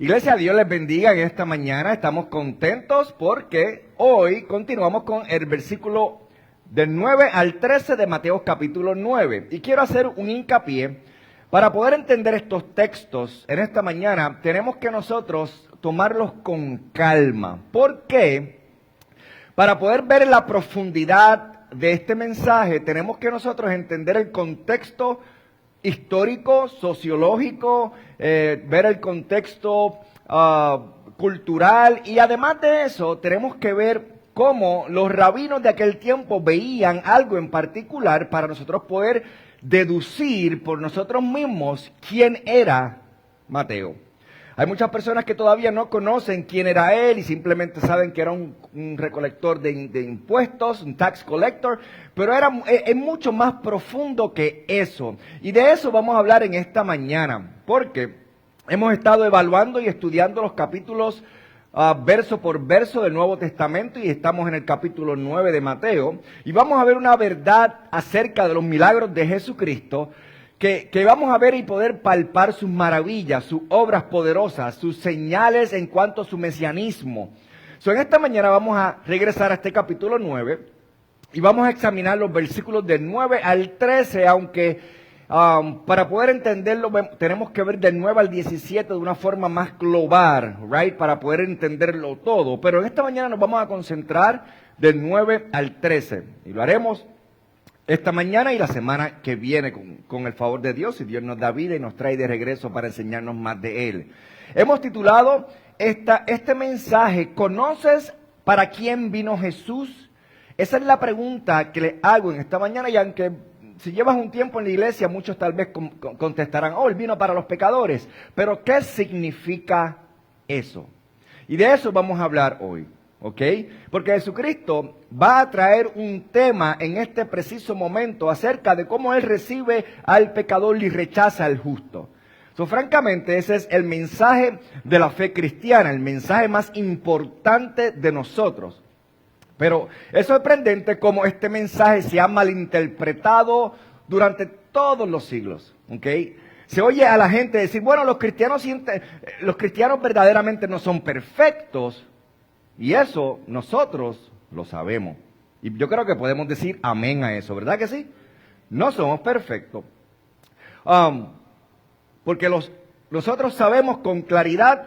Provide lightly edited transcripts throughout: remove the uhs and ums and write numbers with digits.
Iglesia, Dios les bendiga en esta mañana. Estamos contentos porque hoy continuamos con el versículo del 9 al 13 de Mateo capítulo 9. Y quiero hacer un hincapié. Para poder entender estos textos en esta mañana, tenemos que nosotros tomarlos con calma. ¿Por qué? Para poder ver la profundidad de este mensaje, tenemos que nosotros entender el contexto histórico, sociológico, ver el contexto cultural, y además de eso tenemos que ver cómo los rabinos de aquel tiempo veían algo en particular para nosotros poder deducir por nosotros mismos quién era Mateo. Hay muchas personas que todavía no conocen quién era él y simplemente saben que era un recolector de impuestos, un tax collector, pero es mucho más profundo que eso. Y de eso vamos a hablar en esta mañana, porque hemos estado evaluando y estudiando los capítulos verso por verso del Nuevo Testamento y estamos en el capítulo 9 de Mateo. Y vamos a ver una verdad acerca de los milagros de Jesucristo, que vamos a ver y poder palpar sus maravillas, sus obras poderosas, sus señales en cuanto a su mesianismo. En esta mañana vamos a regresar a este capítulo 9 y vamos a examinar los versículos del 9 al 13, aunque para poder entenderlo tenemos que ver del 9 al 17 de una forma más global, right? Para poder entenderlo todo. Pero en esta mañana nos vamos a concentrar del 9 al 13 y lo haremos esta mañana y la semana que viene con el favor de Dios, si Dios nos da vida y nos trae de regreso para enseñarnos más de Él. Hemos titulado este mensaje, ¿conoces para quién vino Jesús? Esa es la pregunta que le hago en esta mañana, y aunque si llevas un tiempo en la iglesia, muchos tal vez contestarán, Él vino para los pecadores. Pero ¿qué significa eso? Y de eso vamos a hablar hoy. ¿Ok? Porque Jesucristo va a traer un tema en este preciso momento acerca de cómo Él recibe al pecador y rechaza al justo. Francamente, ese es el mensaje de la fe cristiana, el mensaje más importante de nosotros. Pero es sorprendente cómo este mensaje se ha malinterpretado durante todos los siglos. ¿Ok? Se oye a la gente decir, bueno, los cristianos verdaderamente no son perfectos. Y eso nosotros lo sabemos. Y yo creo que podemos decir amén a eso, ¿verdad que sí? No somos perfectos. Porque nosotros sabemos con claridad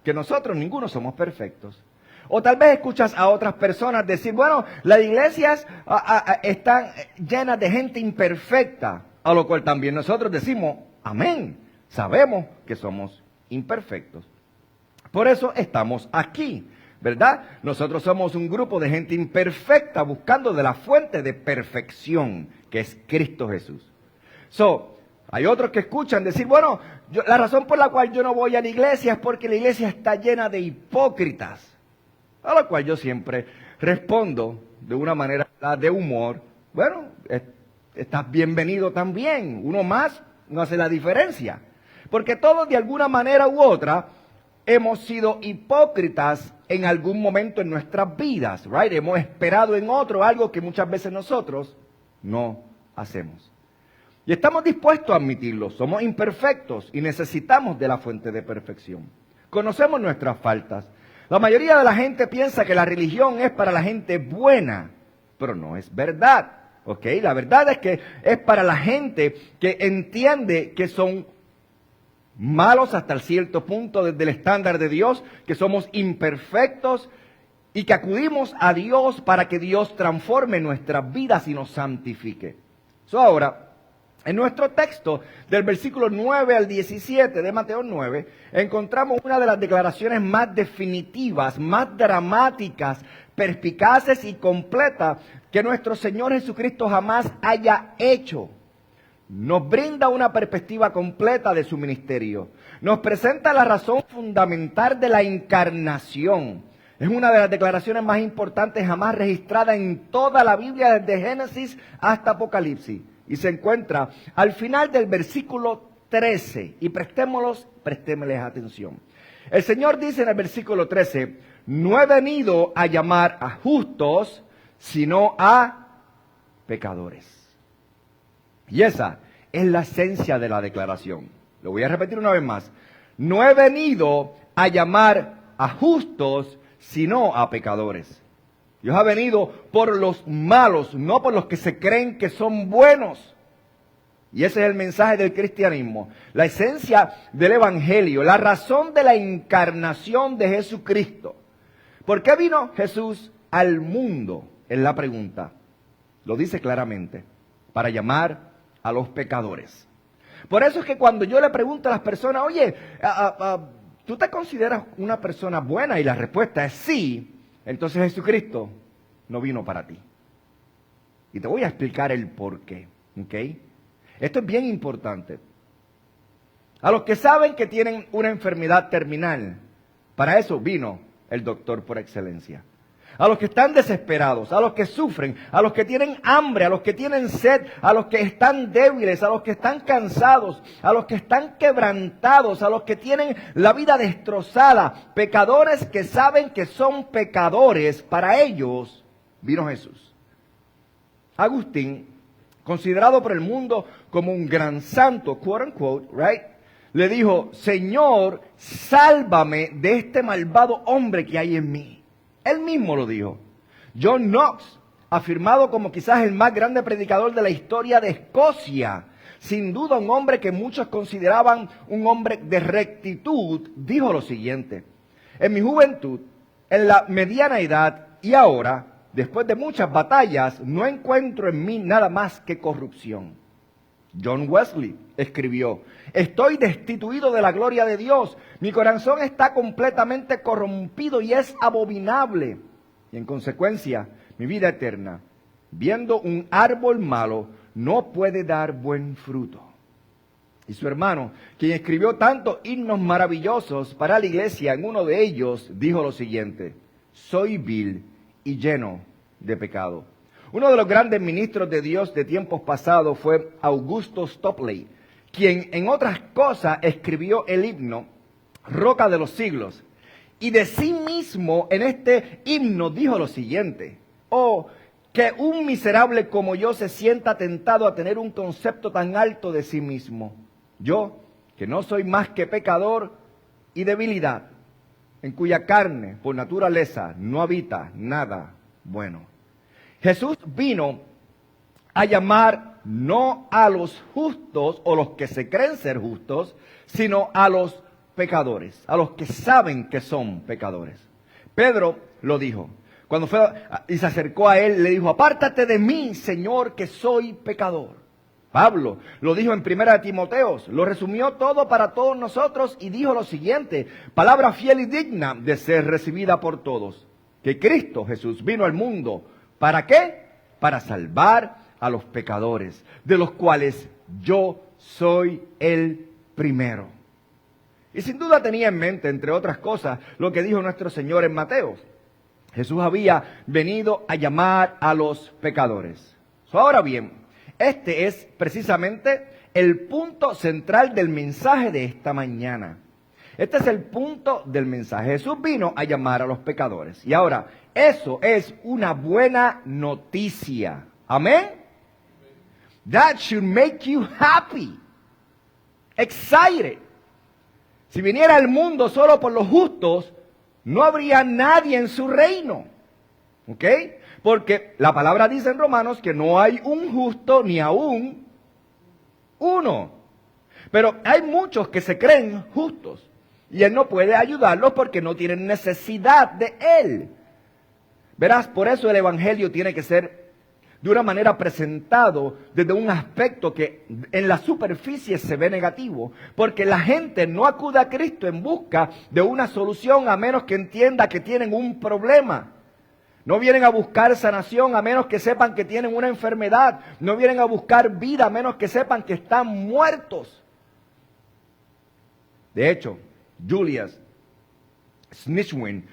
que nosotros ninguno somos perfectos. O tal vez escuchas a otras personas decir, bueno, las iglesias están llenas de gente imperfecta. A lo cual también nosotros decimos amén. Sabemos que somos imperfectos. Por eso estamos aquí, ¿verdad? Nosotros somos un grupo de gente imperfecta buscando de la fuente de perfección, que es Cristo Jesús. Hay otros que escuchan decir, bueno, la razón por la cual yo no voy a la iglesia es porque la iglesia está llena de hipócritas. A lo cual yo siempre respondo de una manera de humor, bueno, estás bienvenido también, uno más no hace la diferencia. Porque todos de alguna manera u otra hemos sido hipócritas en algún momento en nuestras vidas, right? Hemos esperado en otro algo que muchas veces nosotros no hacemos. Y estamos dispuestos a admitirlo, somos imperfectos y necesitamos de la fuente de perfección. Conocemos nuestras faltas. La mayoría de la gente piensa que la religión es para la gente buena, pero no es verdad, ¿ok? La verdad es que es para la gente que entiende que son malos hasta cierto punto desde el estándar de Dios, que somos imperfectos y que acudimos a Dios para que Dios transforme nuestras vidas y nos santifique. Ahora, en nuestro texto del versículo 9 al 17 de Mateo 9, encontramos una de las declaraciones más definitivas, más dramáticas, perspicaces y completas que nuestro Señor Jesucristo jamás haya hecho. Nos brinda una perspectiva completa de su ministerio. Nos presenta la razón fundamental de la encarnación. Es una de las declaraciones más importantes jamás registrada en toda la Biblia, desde Génesis hasta Apocalipsis. Y se encuentra al final del versículo 13. Y prestémosles atención. El Señor dice en el versículo 13, no he venido a llamar a justos, sino a pecadores. Y esa es la esencia de la declaración. Lo voy a repetir una vez más. No he venido a llamar a justos, sino a pecadores. Dios ha venido por los malos, no por los que se creen que son buenos. Y ese es el mensaje del cristianismo, la esencia del evangelio, la razón de la encarnación de Jesucristo. ¿Por qué vino Jesús al mundo? Es la pregunta. Lo dice claramente, para llamar a los pecadores. Por eso es que cuando yo le pregunto a las personas, oye, ¿tú te consideras una persona buena? Y la respuesta es sí. Entonces Jesucristo no vino para ti. Y te voy a explicar el por qué. ¿Ok? Esto es bien importante. A los que saben que tienen una enfermedad terminal, para eso vino el doctor por excelencia. A los que están desesperados, a los que sufren, a los que tienen hambre, a los que tienen sed, a los que están débiles, a los que están cansados, a los que están quebrantados, a los que tienen la vida destrozada, pecadores que saben que son pecadores, para ellos vino Jesús. Agustín, considerado por el mundo como un gran santo, quote unquote, right, le dijo, Señor, sálvame de este malvado hombre que hay en mí. Él mismo lo dijo. John Knox, afirmado como quizás el más grande predicador de la historia de Escocia, sin duda un hombre que muchos consideraban un hombre de rectitud, dijo lo siguiente: en mi juventud, en la mediana edad y ahora, después de muchas batallas, no encuentro en mí nada más que corrupción. John Wesley escribió, estoy destituido de la gloria de Dios, mi corazón está completamente corrompido y es abominable. Y en consecuencia, mi vida eterna, viendo un árbol malo, no puede dar buen fruto. Y su hermano, quien escribió tantos himnos maravillosos para la iglesia, en uno de ellos dijo lo siguiente, soy vil y lleno de pecado. Uno de los grandes ministros de Dios de tiempos pasados fue Augusto Stopley, quien en otras cosas escribió el himno Roca de los Siglos. Y de sí mismo en este himno dijo lo siguiente, oh, que un miserable como yo se sienta tentado a tener un concepto tan alto de sí mismo. Yo, que no soy más que pecador y debilidad, en cuya carne, por naturaleza, no habita nada bueno. Jesús vino a llamar no a los justos o los que se creen ser justos, sino a los pecadores, a los que saben que son pecadores. Pedro lo dijo. Cuando fue y se acercó a él, le dijo, apártate de mí, Señor, que soy pecador. Pablo lo dijo en 1 Timoteo, lo resumió todo para todos nosotros y dijo lo siguiente, palabra fiel y digna de ser recibida por todos, que Cristo Jesús vino al mundo. ¿Para qué? Para salvar a los pecadores, de los cuales yo soy el primero. Y sin duda tenía en mente, entre otras cosas, lo que dijo nuestro Señor en Mateo. Jesús había venido a llamar a los pecadores. Ahora bien, este es precisamente el punto central del mensaje de esta mañana. Este es el punto del mensaje. Jesús vino a llamar a los pecadores. Y ahora, eso es una buena noticia. Amén. That should make you happy. Excited. Si viniera al mundo solo por los justos, no habría nadie en su reino. ¿Ok? Porque la palabra dice en Romanos que no hay un justo ni aún uno. Pero hay muchos que se creen justos. Y Él no puede ayudarlos porque no tienen necesidad de Él. Verás, por eso el Evangelio tiene que ser de una manera presentado desde un aspecto que en la superficie se ve negativo. Porque la gente no acude a Cristo en busca de una solución a menos que entienda que tienen un problema. No vienen a buscar sanación a menos que sepan que tienen una enfermedad. No vienen a buscar vida a menos que sepan que están muertos. De hecho, Julius Snitchwin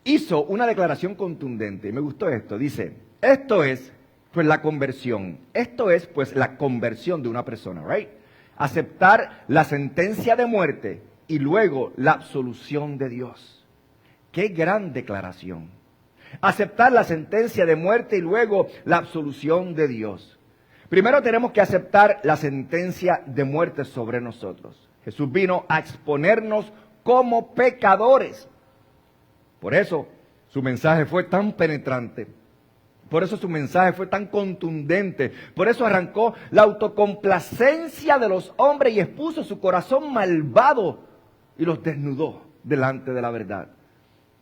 hizo una declaración contundente. Me gustó esto. Dice, esto es pues la conversión. Esto es pues la conversión de una persona, right? Aceptar la sentencia de muerte y luego la absolución de Dios. Qué gran declaración. Aceptar la sentencia de muerte y luego la absolución de Dios. Primero tenemos que aceptar la sentencia de muerte sobre nosotros. Jesús vino a exponernos como pecadores. Por eso su mensaje fue tan penetrante. Por eso su mensaje fue tan contundente. Por eso arrancó la autocomplacencia de los hombres y expuso su corazón malvado y los desnudó delante de la verdad.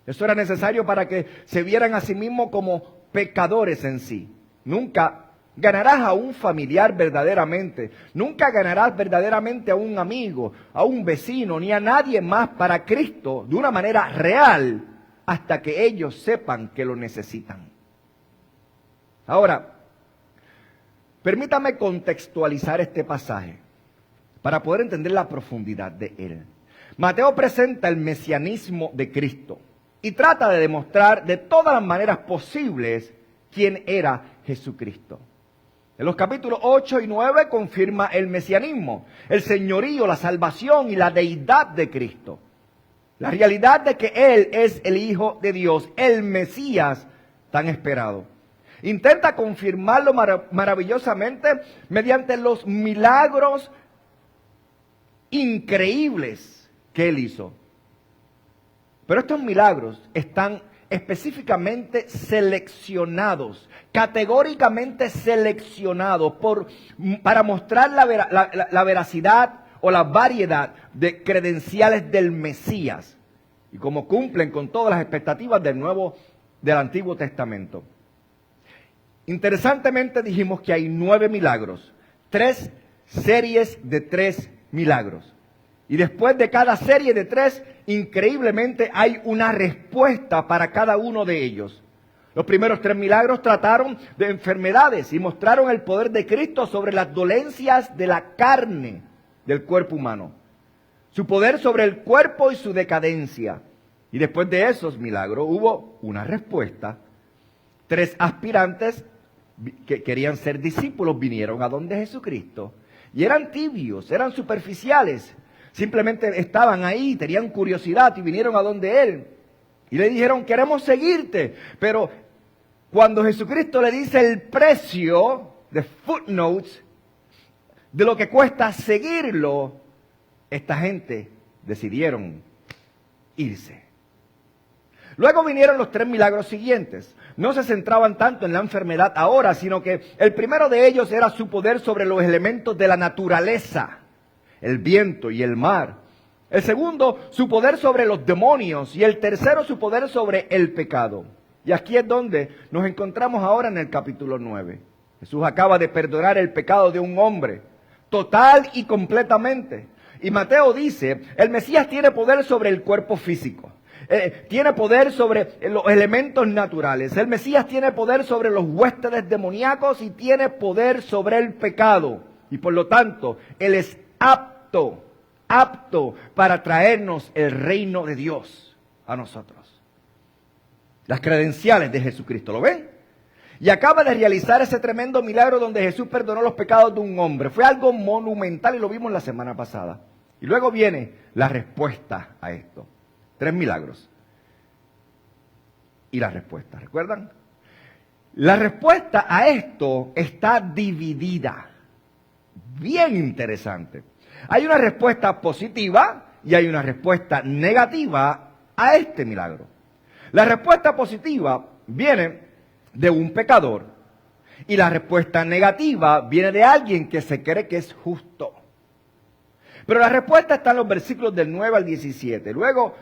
Eso era necesario para que se vieran a sí mismos como pecadores en sí. Nunca ganarás a un familiar verdaderamente. Nunca ganarás verdaderamente a un amigo, a un vecino, ni a nadie más para Cristo de una manera real hasta que ellos sepan que lo necesitan. Ahora, permítame contextualizar este pasaje para poder entender la profundidad de él. Mateo presenta el mesianismo de Cristo y trata de demostrar de todas las maneras posibles quién era Jesucristo. En los capítulos 8 y 9 confirma el mesianismo, el señorío, la salvación y la deidad de Cristo. La realidad de que Él es el Hijo de Dios, el Mesías tan esperado. Intenta confirmarlo maravillosamente mediante los milagros increíbles que Él hizo. Pero estos milagros están específicamente seleccionados, categóricamente seleccionados para mostrar la veracidad o la variedad de credenciales del Mesías y cómo cumplen con todas las expectativas del Antiguo Testamento. Interesantemente dijimos que hay 9 milagros, 3 series de 3 milagros. Y después de cada serie de 3, increíblemente hay una respuesta para cada uno de ellos. Los primeros 3 milagros trataron de enfermedades y mostraron el poder de Cristo sobre las dolencias de la carne del cuerpo humano. Su poder sobre el cuerpo y su decadencia. Y después de esos milagros hubo una respuesta. 3 aspirantes que querían ser discípulos vinieron a donde Jesucristo. Y eran tibios, eran superficiales. Simplemente estaban ahí, tenían curiosidad y vinieron a donde Él. Y le dijeron, queremos seguirte. Pero cuando Jesucristo le dice el precio, de footnotes, de lo que cuesta seguirlo, esta gente decidieron irse. Luego vinieron los 3 milagros siguientes. No se centraban tanto en la enfermedad ahora, sino que el primero de ellos era su poder sobre los elementos de la naturaleza, el viento y el mar. El segundo, su poder sobre los demonios. Y el tercero, su poder sobre el pecado. Y aquí es donde nos encontramos ahora en el capítulo 9. Jesús acaba de perdonar el pecado de un hombre, total y completamente. Y Mateo dice, el Mesías tiene poder sobre el cuerpo físico. Tiene poder sobre los elementos naturales. El Mesías tiene poder sobre los huéspedes demoníacos y tiene poder sobre el pecado. Y por lo tanto, Él es apto para traernos el reino de Dios a nosotros. Las credenciales de Jesucristo, ¿lo ven? Y acaba de realizar ese tremendo milagro donde Jesús perdonó los pecados de un hombre. Fue algo monumental y lo vimos la semana pasada. Y luego viene la respuesta a esto. 3 milagros. Y la respuesta, ¿recuerdan? La respuesta a esto está dividida. Bien interesante. Hay una respuesta positiva y hay una respuesta negativa a este milagro. La respuesta positiva viene de un pecador y la respuesta negativa viene de alguien que se cree que es justo. Pero la respuesta está en los versículos del 9 al 17. Luego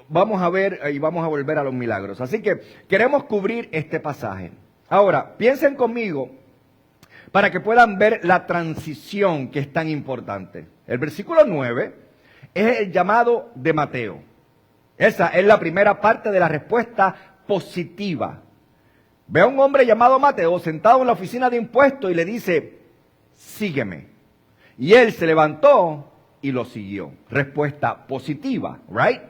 vamos a ver y vamos a volver a los milagros. Así que queremos cubrir este pasaje. Ahora, piensen conmigo para que puedan ver la transición que es tan importante. El versículo 9 es el llamado de Mateo. Esa es la primera parte de la respuesta positiva. Ve a un hombre llamado Mateo sentado en la oficina de impuestos y le dice, sígueme. Y él se levantó y lo siguió. Respuesta positiva, right?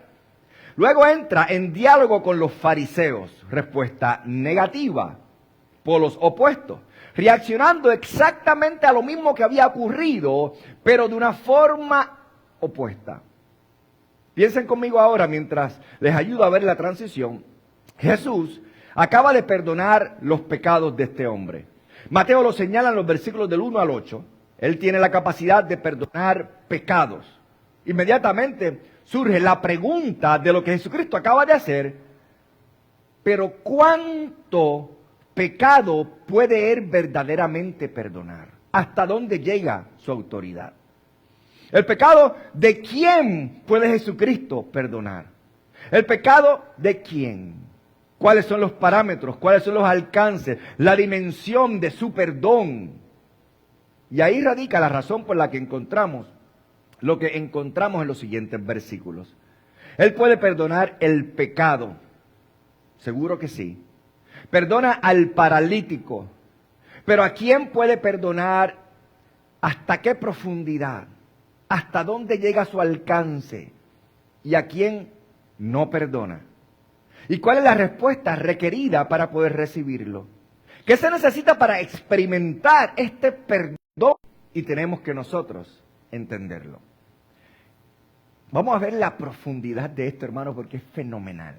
Luego entra en diálogo con los fariseos. Respuesta negativa, polos opuestos. Reaccionando exactamente a lo mismo que había ocurrido, pero de una forma opuesta. Piensen conmigo ahora mientras les ayudo a ver la transición. Jesús acaba de perdonar los pecados de este hombre. Mateo lo señala en los versículos del 1 al 8. Él tiene la capacidad de perdonar pecados. Inmediatamente surge la pregunta de lo que Jesucristo acaba de hacer, pero ¿cuánto pecado puede Él verdaderamente perdonar? ¿Hasta dónde llega su autoridad? El pecado de quién puede Jesucristo perdonar. El pecado de quién. ¿Cuáles son los parámetros? ¿Cuáles son los alcances? La dimensión de su perdón. Y ahí radica la razón por la que encontramos lo que encontramos en los siguientes versículos. Él puede perdonar el pecado. Seguro que sí. Perdona al paralítico. Pero ¿a quién puede perdonar? ¿Hasta qué profundidad? ¿Hasta dónde llega su alcance? ¿Y a quién no perdona? ¿Y cuál es la respuesta requerida para poder recibirlo? ¿Qué se necesita para experimentar este perdón? Y tenemos que nosotros entenderlo. Vamos a ver la profundidad de esto, hermanos, porque es fenomenal.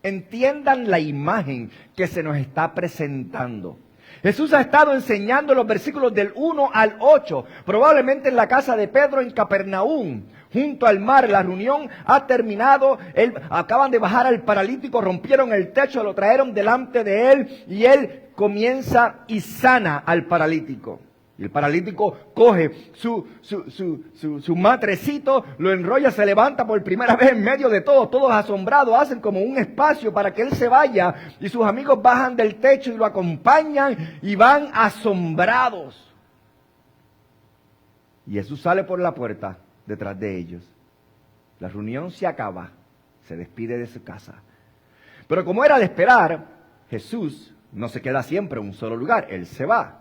Entiendan la imagen que se nos está presentando. Jesús ha estado enseñando los versículos del 1 al 8, probablemente en la casa de Pedro en Capernaum, junto al mar. La reunión ha terminado, acaban de bajar al paralítico, rompieron el techo, lo trajeron delante de él y él comienza y sana al paralítico. Y el paralítico coge su matrecito, lo enrolla, se levanta por primera vez en medio de todos asombrados, hacen como un espacio para que él se vaya y sus amigos bajan del techo y lo acompañan y van asombrados. Y Jesús sale por la puerta detrás de ellos. La reunión se acaba, se despide de su casa. Pero como era de esperar, Jesús no se queda siempre en un solo lugar, él se va.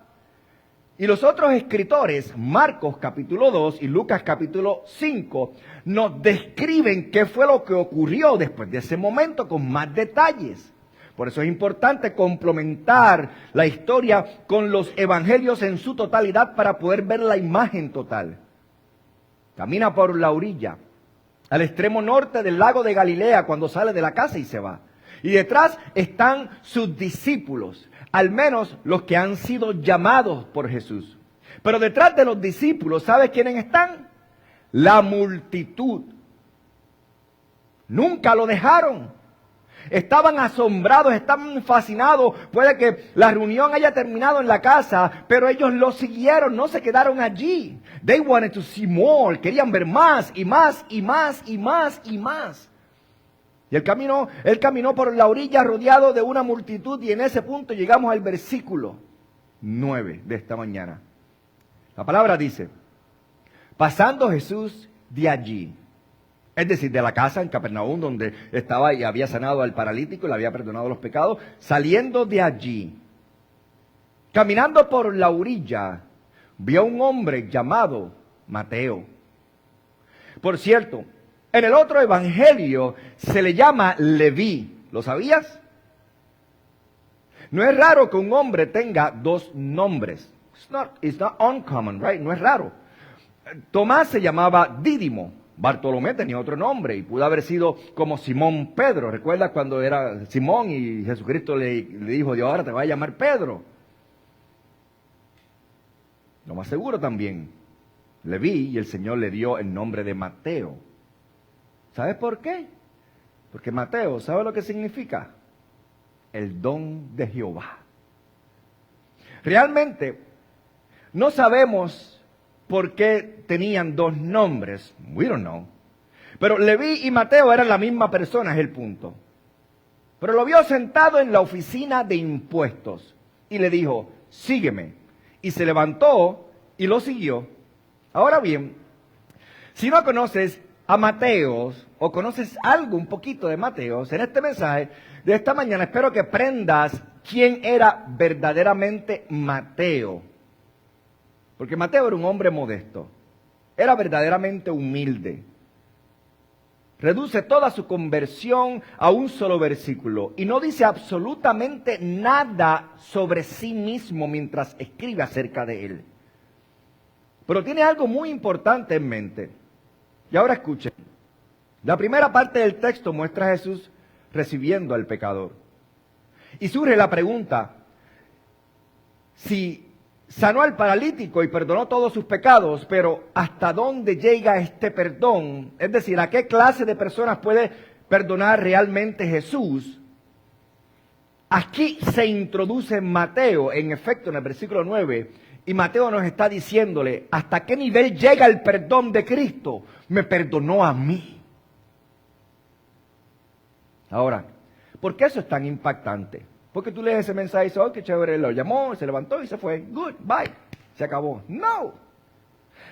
Y los otros escritores, Marcos capítulo 2 y Lucas capítulo 5, nos describen qué fue lo que ocurrió después de ese momento con más detalles. Por eso es importante complementar la historia con los evangelios en su totalidad para poder ver la imagen total. Camina por la orilla, al extremo norte del lago de Galilea cuando sale de la casa y se va. Y detrás están sus discípulos, al menos los que han sido llamados por Jesús. Pero detrás de los discípulos, ¿sabes quiénes están? La multitud. Nunca lo dejaron. Estaban asombrados, estaban fascinados. Puede que la reunión haya terminado en la casa, pero ellos lo siguieron, no se quedaron allí. They wanted to see more. Querían ver más y más y más y más y más. Y él caminó por la orilla rodeado de una multitud y en ese punto llegamos al versículo 9 de esta mañana. La palabra dice, pasando Jesús de allí, es decir, de la casa en Capernaum donde estaba y había sanado al paralítico y le había perdonado los pecados, saliendo de allí, caminando por la orilla, vio a un hombre llamado Mateo. Por cierto, en el otro evangelio se le llama Leví. ¿Lo sabías? No es raro que un hombre tenga dos nombres. It's not uncommon, right? No es raro. Tomás se llamaba Dídimo. Bartolomé tenía otro nombre y pudo haber sido como Simón Pedro. ¿Recuerdas cuando era Simón y Jesucristo le dijo, de ahora te va a llamar Pedro? Lo más seguro también, Leví, y el Señor le dio el nombre de Mateo. ¿Sabes por qué? Porque Mateo, ¿sabe lo que significa? El don de Jehová. Realmente, no sabemos por qué tenían dos nombres. We don't know. Pero Leví y Mateo eran la misma persona, es el punto. Pero lo vio sentado en la oficina de impuestos y le dijo, sígueme. Y se levantó y lo siguió. Ahora bien, si no conoces a Mateos, o conoces algo un poquito de Mateos, en este mensaje de esta mañana espero que aprendas quién era verdaderamente Mateo. Porque Mateo era un hombre modesto, era verdaderamente humilde. Reduce toda su conversión a un solo versículo y no dice absolutamente nada sobre sí mismo mientras escribe acerca de él. Pero tiene algo muy importante en mente. Y ahora escuchen, la primera parte del texto muestra a Jesús recibiendo al pecador. Y surge la pregunta, si sanó al paralítico y perdonó todos sus pecados, pero ¿hasta dónde llega este perdón? Es decir, ¿a qué clase de personas puede perdonar realmente Jesús? Aquí se introduce Mateo, en efecto, en el versículo 9, y Mateo nos está diciéndole, ¿hasta qué nivel llega el perdón de Cristo? Me perdonó a mí. Ahora, ¿por qué eso es tan impactante? Porque tú lees ese mensaje y dices, oh, qué chévere, lo llamó, se levantó y se fue. Good, bye. Se acabó. No.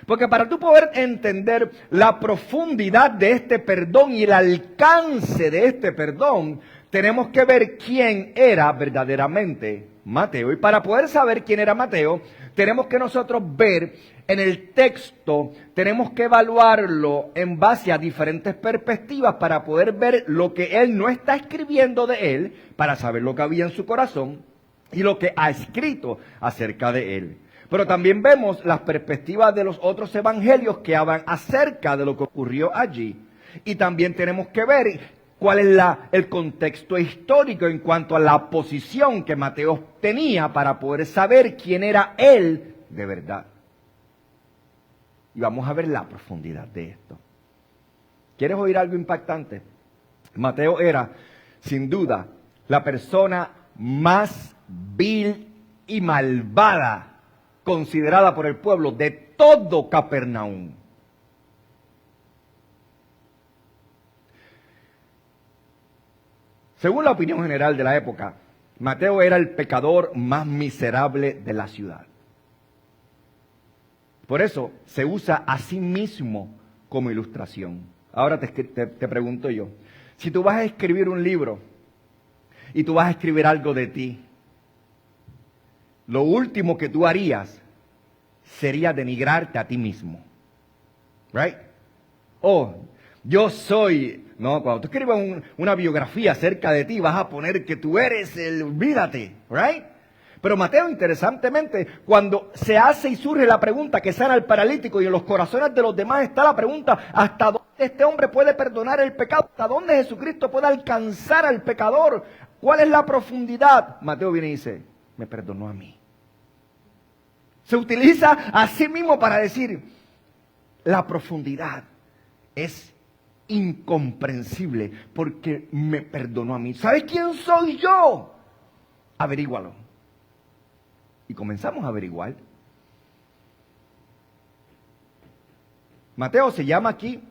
Porque para tú poder entender la profundidad de este perdón y el alcance de este perdón, tenemos que ver quién era verdaderamente Mateo. Y para poder saber quién era Mateo, tenemos que nosotros ver en el texto, tenemos que evaluarlo en base a diferentes perspectivas para poder ver lo que él no está escribiendo de él, para saber lo que había en su corazón y lo que ha escrito acerca de él. Pero también vemos las perspectivas de los otros evangelios que hablan acerca de lo que ocurrió allí. Y también tenemos que ver cuál es el contexto histórico en cuanto a la posición que Mateo tenía para poder saber quién era él de verdad. Y vamos a ver la profundidad de esto. ¿Quieres oír algo impactante? Mateo era, sin duda, la persona más vil y malvada considerada por el pueblo de todo Capernaum. Según la opinión general de la época, Mateo era el pecador más miserable de la ciudad. Por eso se usa a sí mismo como ilustración. Ahora te pregunto yo, si tú vas a escribir un libro y tú vas a escribir algo de ti, lo último que tú harías sería denigrarte a ti mismo. Right? Oh, yo soy... No, cuando tú escribas una biografía acerca de ti, vas a poner que tú eres el... Olvídate, right? Pero Mateo, interesantemente, cuando se hace y surge la pregunta que sana al paralítico y en los corazones de los demás está la pregunta, ¿hasta dónde este hombre puede perdonar el pecado? ¿Hasta dónde Jesucristo puede alcanzar al pecador? ¿Cuál es la profundidad? Mateo viene y dice, me perdonó a mí. Se utiliza a sí mismo para decir, la profundidad es incomprensible porque me perdonó a mí. ¿Sabes quién soy yo? Averígualo. Y comenzamos a averiguar. Mateo se llama aquí,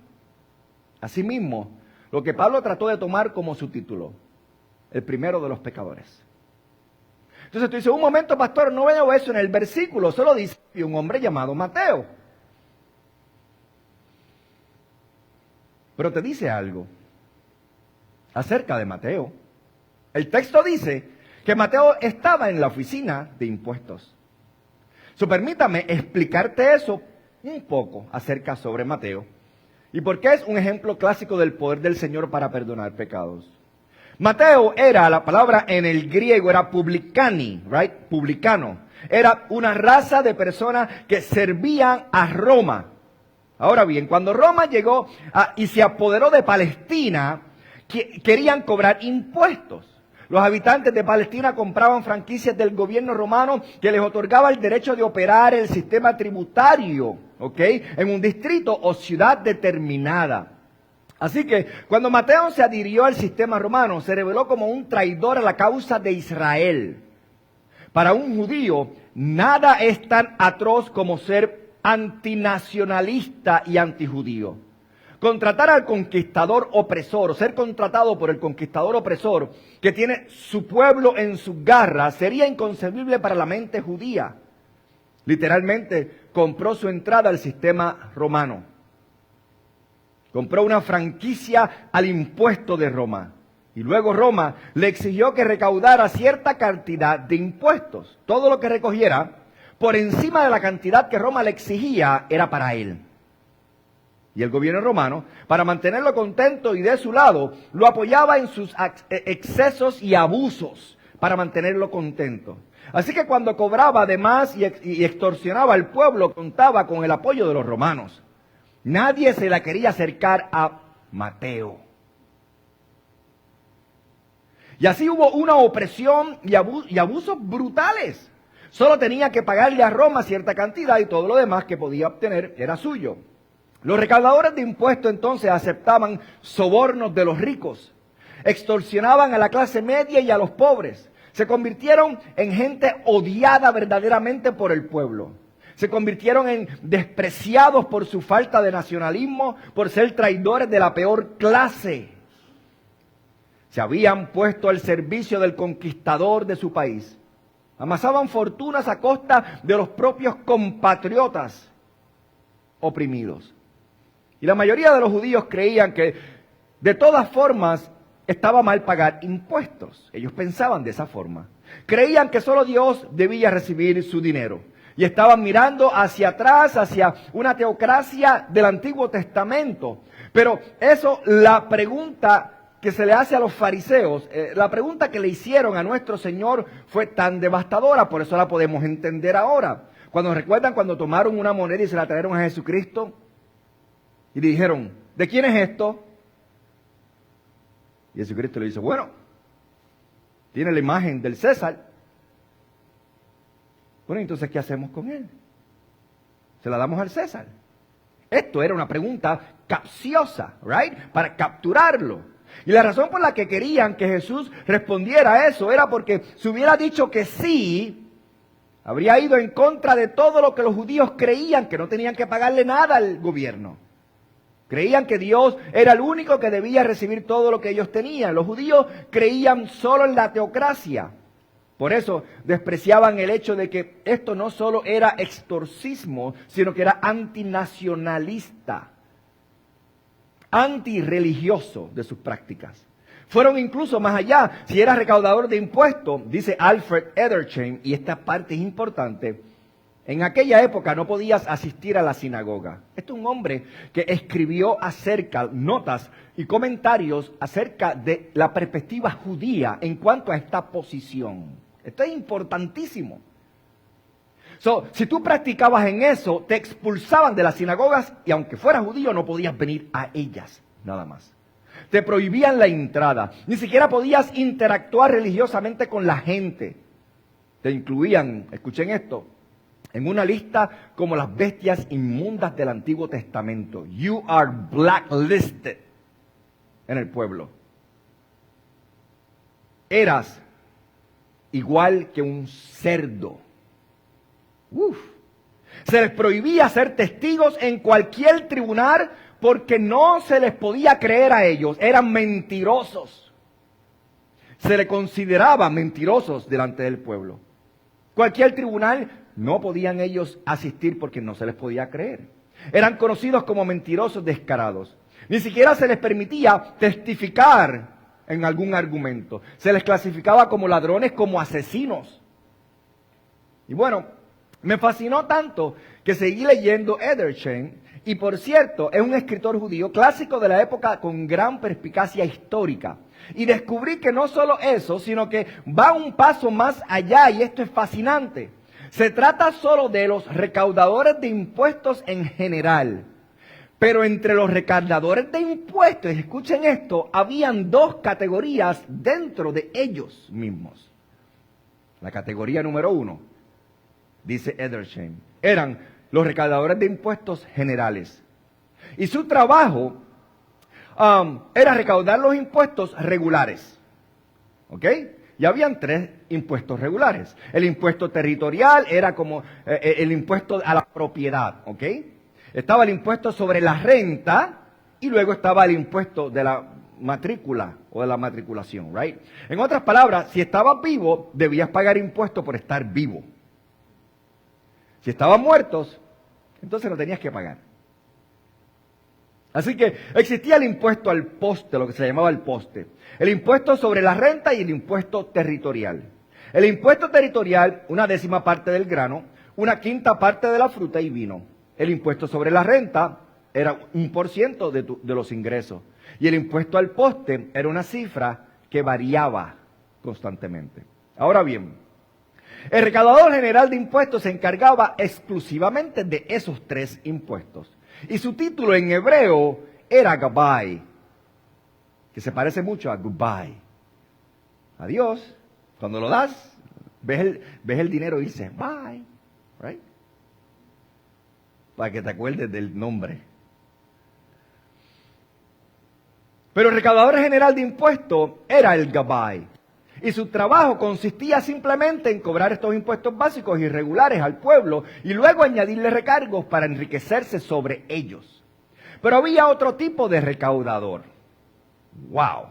así mismo, lo que Pablo trató de tomar como su título, el primero de los pecadores. Entonces tú dices, un momento pastor, no veo eso en el versículo, solo dice un hombre llamado Mateo. Pero te dice algo acerca de Mateo. El texto dice que Mateo estaba en la oficina de impuestos. Permítame explicarte eso un poco acerca sobre Mateo. Y por qué es un ejemplo clásico del poder del Señor para perdonar pecados. Mateo era, la palabra en el griego era publicani, right? Publicano. Era una raza de personas que servían a Roma. Ahora bien, cuando Roma llegó y se apoderó de Palestina, querían cobrar impuestos. Los habitantes de Palestina compraban franquicias del gobierno romano que les otorgaba el derecho de operar el sistema tributario, ¿ok? En un distrito o ciudad determinada. Así que cuando Mateo se adhirió al sistema romano, se reveló como un traidor a la causa de Israel. Para un judío, nada es tan atroz como ser antinacionalista y antijudío. Contratar al conquistador opresor, o ser contratado por el conquistador opresor que tiene su pueblo en sus garras, sería inconcebible para la mente judía. Literalmente, compró su entrada al sistema romano. Compró una franquicia al impuesto de Roma. Y luego Roma le exigió que recaudara cierta cantidad de impuestos. Todo lo que recogiera, por encima de la cantidad que Roma le exigía, era para él. Y el gobierno romano, para mantenerlo contento y de su lado, lo apoyaba en sus excesos y abusos para mantenerlo contento. Así que cuando cobraba de más y extorsionaba al pueblo, contaba con el apoyo de los romanos. Nadie se la quería acercar a Mateo. Y así hubo una opresión y abusos brutales. Solo tenía que pagarle a Roma cierta cantidad y todo lo demás que podía obtener era suyo. Los recaudadores de impuestos entonces aceptaban sobornos de los ricos, extorsionaban a la clase media y a los pobres. Se convirtieron en gente odiada verdaderamente por el pueblo. Se convirtieron en despreciados por su falta de nacionalismo, por ser traidores de la peor clase. Se habían puesto al servicio del conquistador de su país. Amasaban fortunas a costa de los propios compatriotas oprimidos. Y la mayoría de los judíos creían que de todas formas estaba mal pagar impuestos. Ellos pensaban de esa forma. Creían que solo Dios debía recibir su dinero. Y estaban mirando hacia atrás, hacia una teocracia del Antiguo Testamento. Pero eso, la pregunta que se le hace a los fariseos, la pregunta que le hicieron a nuestro Señor fue tan devastadora, por eso la podemos entender ahora. Cuando recuerdan cuando tomaron una moneda y se la trajeron a Jesucristo y le dijeron, ¿de quién es esto? Y Jesucristo le dice, bueno, tiene la imagen del César. Bueno, entonces, ¿qué hacemos con él? Se la damos al César. Esto era una pregunta capciosa, right? Para capturarlo. Y la razón por la que querían que Jesús respondiera a eso era porque si hubiera dicho que sí, habría ido en contra de todo lo que los judíos creían, que no tenían que pagarle nada al gobierno. Creían que Dios era el único que debía recibir todo lo que ellos tenían. Los judíos creían solo en la teocracia. Por eso despreciaban el hecho de que esto no solo era extorcismo, sino que era antinacionalista, antirreligioso de sus prácticas. Fueron incluso más allá. Si era recaudador de impuestos, dice Alfred Edersheim, y esta parte es importante, en aquella época no podías asistir a la sinagoga. Este es un hombre que escribió notas y comentarios acerca de la perspectiva judía en cuanto a esta posición. Esto es importantísimo. Si tú practicabas en eso, te expulsaban de las sinagogas y aunque fueras judío no podías venir a ellas, nada más. Te prohibían la entrada. Ni siquiera podías interactuar religiosamente con la gente. Te incluían, escuchen esto, en una lista como las bestias inmundas del Antiguo Testamento. You are blacklisted en el pueblo. Eras igual que un cerdo. Se les prohibía ser testigos en cualquier tribunal porque no se les podía creer a ellos. Eran mentirosos. Se les consideraba mentirosos delante del pueblo. Cualquier tribunal no podían ellos asistir porque no se les podía creer. Eran conocidos como mentirosos descarados. Ni siquiera se les permitía testificar en algún argumento. Se les clasificaba como ladrones, como asesinos. Y bueno, me fascinó tanto que seguí leyendo Edersheim, y por cierto, es un escritor judío clásico de la época con gran perspicacia histórica. Y descubrí que no solo eso, sino que va un paso más allá, y esto es fascinante. Se trata solo de los recaudadores de impuestos en general. Pero entre los recaudadores de impuestos, escuchen esto, habían dos categorías dentro de ellos mismos. La categoría número 1, dice Edersheim, eran los recaudadores de impuestos generales. Y su trabajo era recaudar los impuestos regulares. ¿Ok? Y habían 3 impuestos regulares. El impuesto territorial era como el impuesto a la propiedad. ¿Ok? Estaba el impuesto sobre la renta y luego estaba el impuesto de la matrícula o de la matriculación, right? En otras palabras, si estabas vivo, debías pagar impuestos por estar vivo. Si estaban muertos, entonces no tenías que pagar. Así que existía el impuesto al poste, lo que se llamaba el poste. El impuesto sobre la renta y el impuesto territorial. El impuesto territorial, 1/10 parte del grano, 1/5 parte de la fruta y vino. El impuesto sobre la renta era 1% de los ingresos. Y el impuesto al poste era una cifra que variaba constantemente. Ahora bien, el recaudador general de impuestos se encargaba exclusivamente de esos 3 impuestos. Y su título en hebreo era Gabbai, que se parece mucho a goodbye. Adiós. Cuando lo das, Ves el dinero irse, bye, right? Para que te acuerdes del nombre. Pero el recaudador general de impuestos era el gabay. Y su trabajo consistía simplemente en cobrar estos impuestos básicos y regulares al pueblo y luego añadirle recargos para enriquecerse sobre ellos. Pero había otro tipo de recaudador. ¡Wow!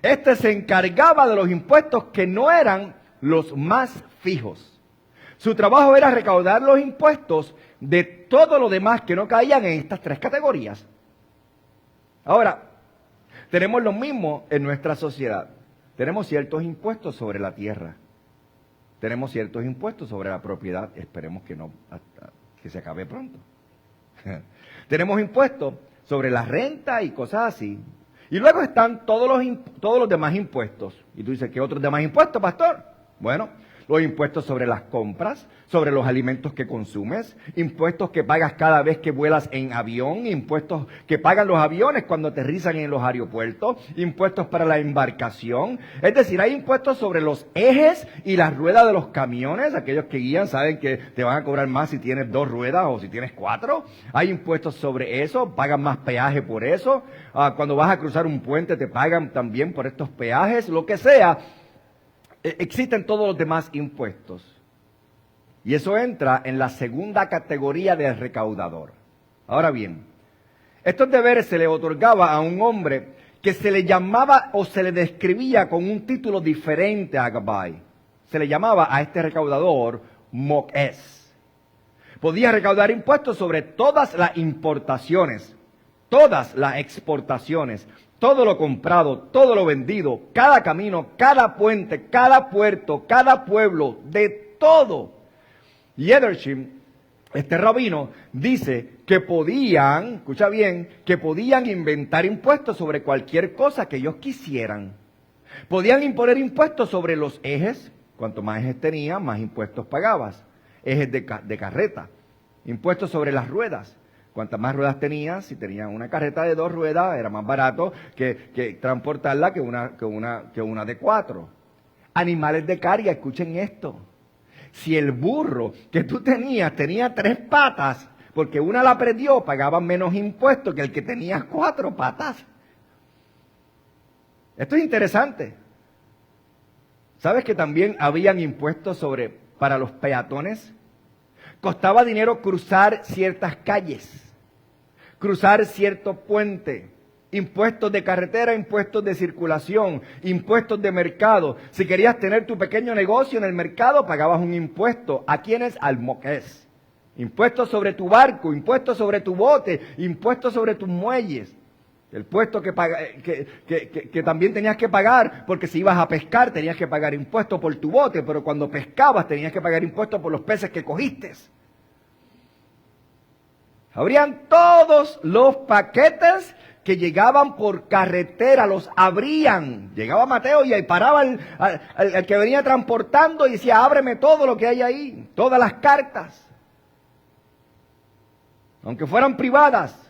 Este se encargaba de los impuestos que no eran los más fijos. Su trabajo era recaudar los impuestos de todo lo demás que no caían en estas tres categorías. Ahora, tenemos lo mismo en nuestra sociedad. Tenemos ciertos impuestos sobre la tierra. Tenemos ciertos impuestos sobre la propiedad. Esperemos que no, que se acabe pronto. Tenemos impuestos sobre la renta y cosas así. Y luego están todos los demás impuestos. Y tú dices, ¿qué otros demás impuestos, pastor? Bueno, los impuestos sobre las compras, sobre los alimentos que consumes, impuestos que pagas cada vez que vuelas en avión, impuestos que pagan los aviones cuando aterrizan en los aeropuertos, impuestos para la embarcación. Es decir, hay impuestos sobre los ejes y las ruedas de los camiones. Aquellos que guían saben que te van a cobrar más si tienes 2 ruedas o si tienes 4. Hay impuestos sobre eso, pagan más peaje por eso. Cuando vas a cruzar un puente te pagan también por estos peajes, lo que sea. Existen todos los demás impuestos. Y eso entra en la segunda categoría del recaudador. Ahora bien, estos deberes se le otorgaba a un hombre que se le llamaba o se le describía con un título diferente a gabay. Se le llamaba a este recaudador moqués. Podía recaudar impuestos sobre todas las importaciones, todas las exportaciones, todo lo comprado, todo lo vendido, cada camino, cada puente, cada puerto, cada pueblo, de todo. Y Edersheim, este rabino, dice que podían, escucha bien, que podían inventar impuestos sobre cualquier cosa que ellos quisieran. Podían imponer impuestos sobre los ejes, cuanto más ejes tenías, más impuestos pagabas. Ejes de carreta, impuestos sobre las ruedas. Cuantas más ruedas tenías, si tenías una carreta de 2 ruedas, era más barato que transportarla que una de 4. Animales de carga, escuchen esto. Si el burro que tú tenías tenía 3 patas, porque una la perdió, pagaban menos impuestos que el que tenía 4 patas. Esto es interesante. ¿Sabes que también habían impuestos para los peatones? Costaba dinero cruzar ciertas calles, cruzar cierto puente, impuestos de carretera, impuestos de circulación, impuestos de mercado. Si querías tener tu pequeño negocio en el mercado, pagabas un impuesto. ¿A quiénes? Al moqués. Impuestos sobre tu barco, impuestos sobre tu bote, impuestos sobre tus muelles. El puesto que también tenías que pagar, porque si ibas a pescar tenías que pagar impuestos por tu bote, pero cuando pescabas tenías que pagar impuestos por los peces que cogiste. Habrían todos los paquetes que llegaban por carretera, los abrían. Llegaba Mateo y ahí paraba al que venía transportando y decía, ábreme todo lo que hay ahí, todas las cartas. Aunque fueran privadas.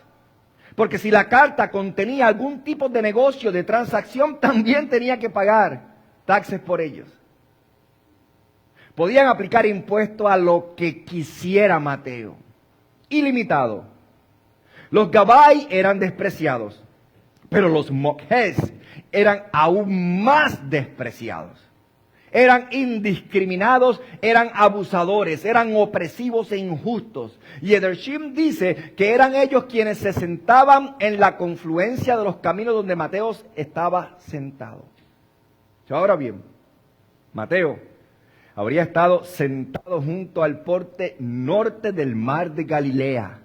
Porque si la carta contenía algún tipo de negocio, de transacción, también tenía que pagar taxes por ellos. Podían aplicar impuestos a lo que quisiera Mateo. Ilimitado. Los gabay eran despreciados, pero los moqués eran aún más despreciados. Eran indiscriminados, eran abusadores, eran opresivos e injustos. Y Edersheim dice que eran ellos quienes se sentaban en la confluencia de los caminos donde Mateo estaba sentado. Ahora bien, Mateo habría estado sentado junto al porte norte del mar de Galilea.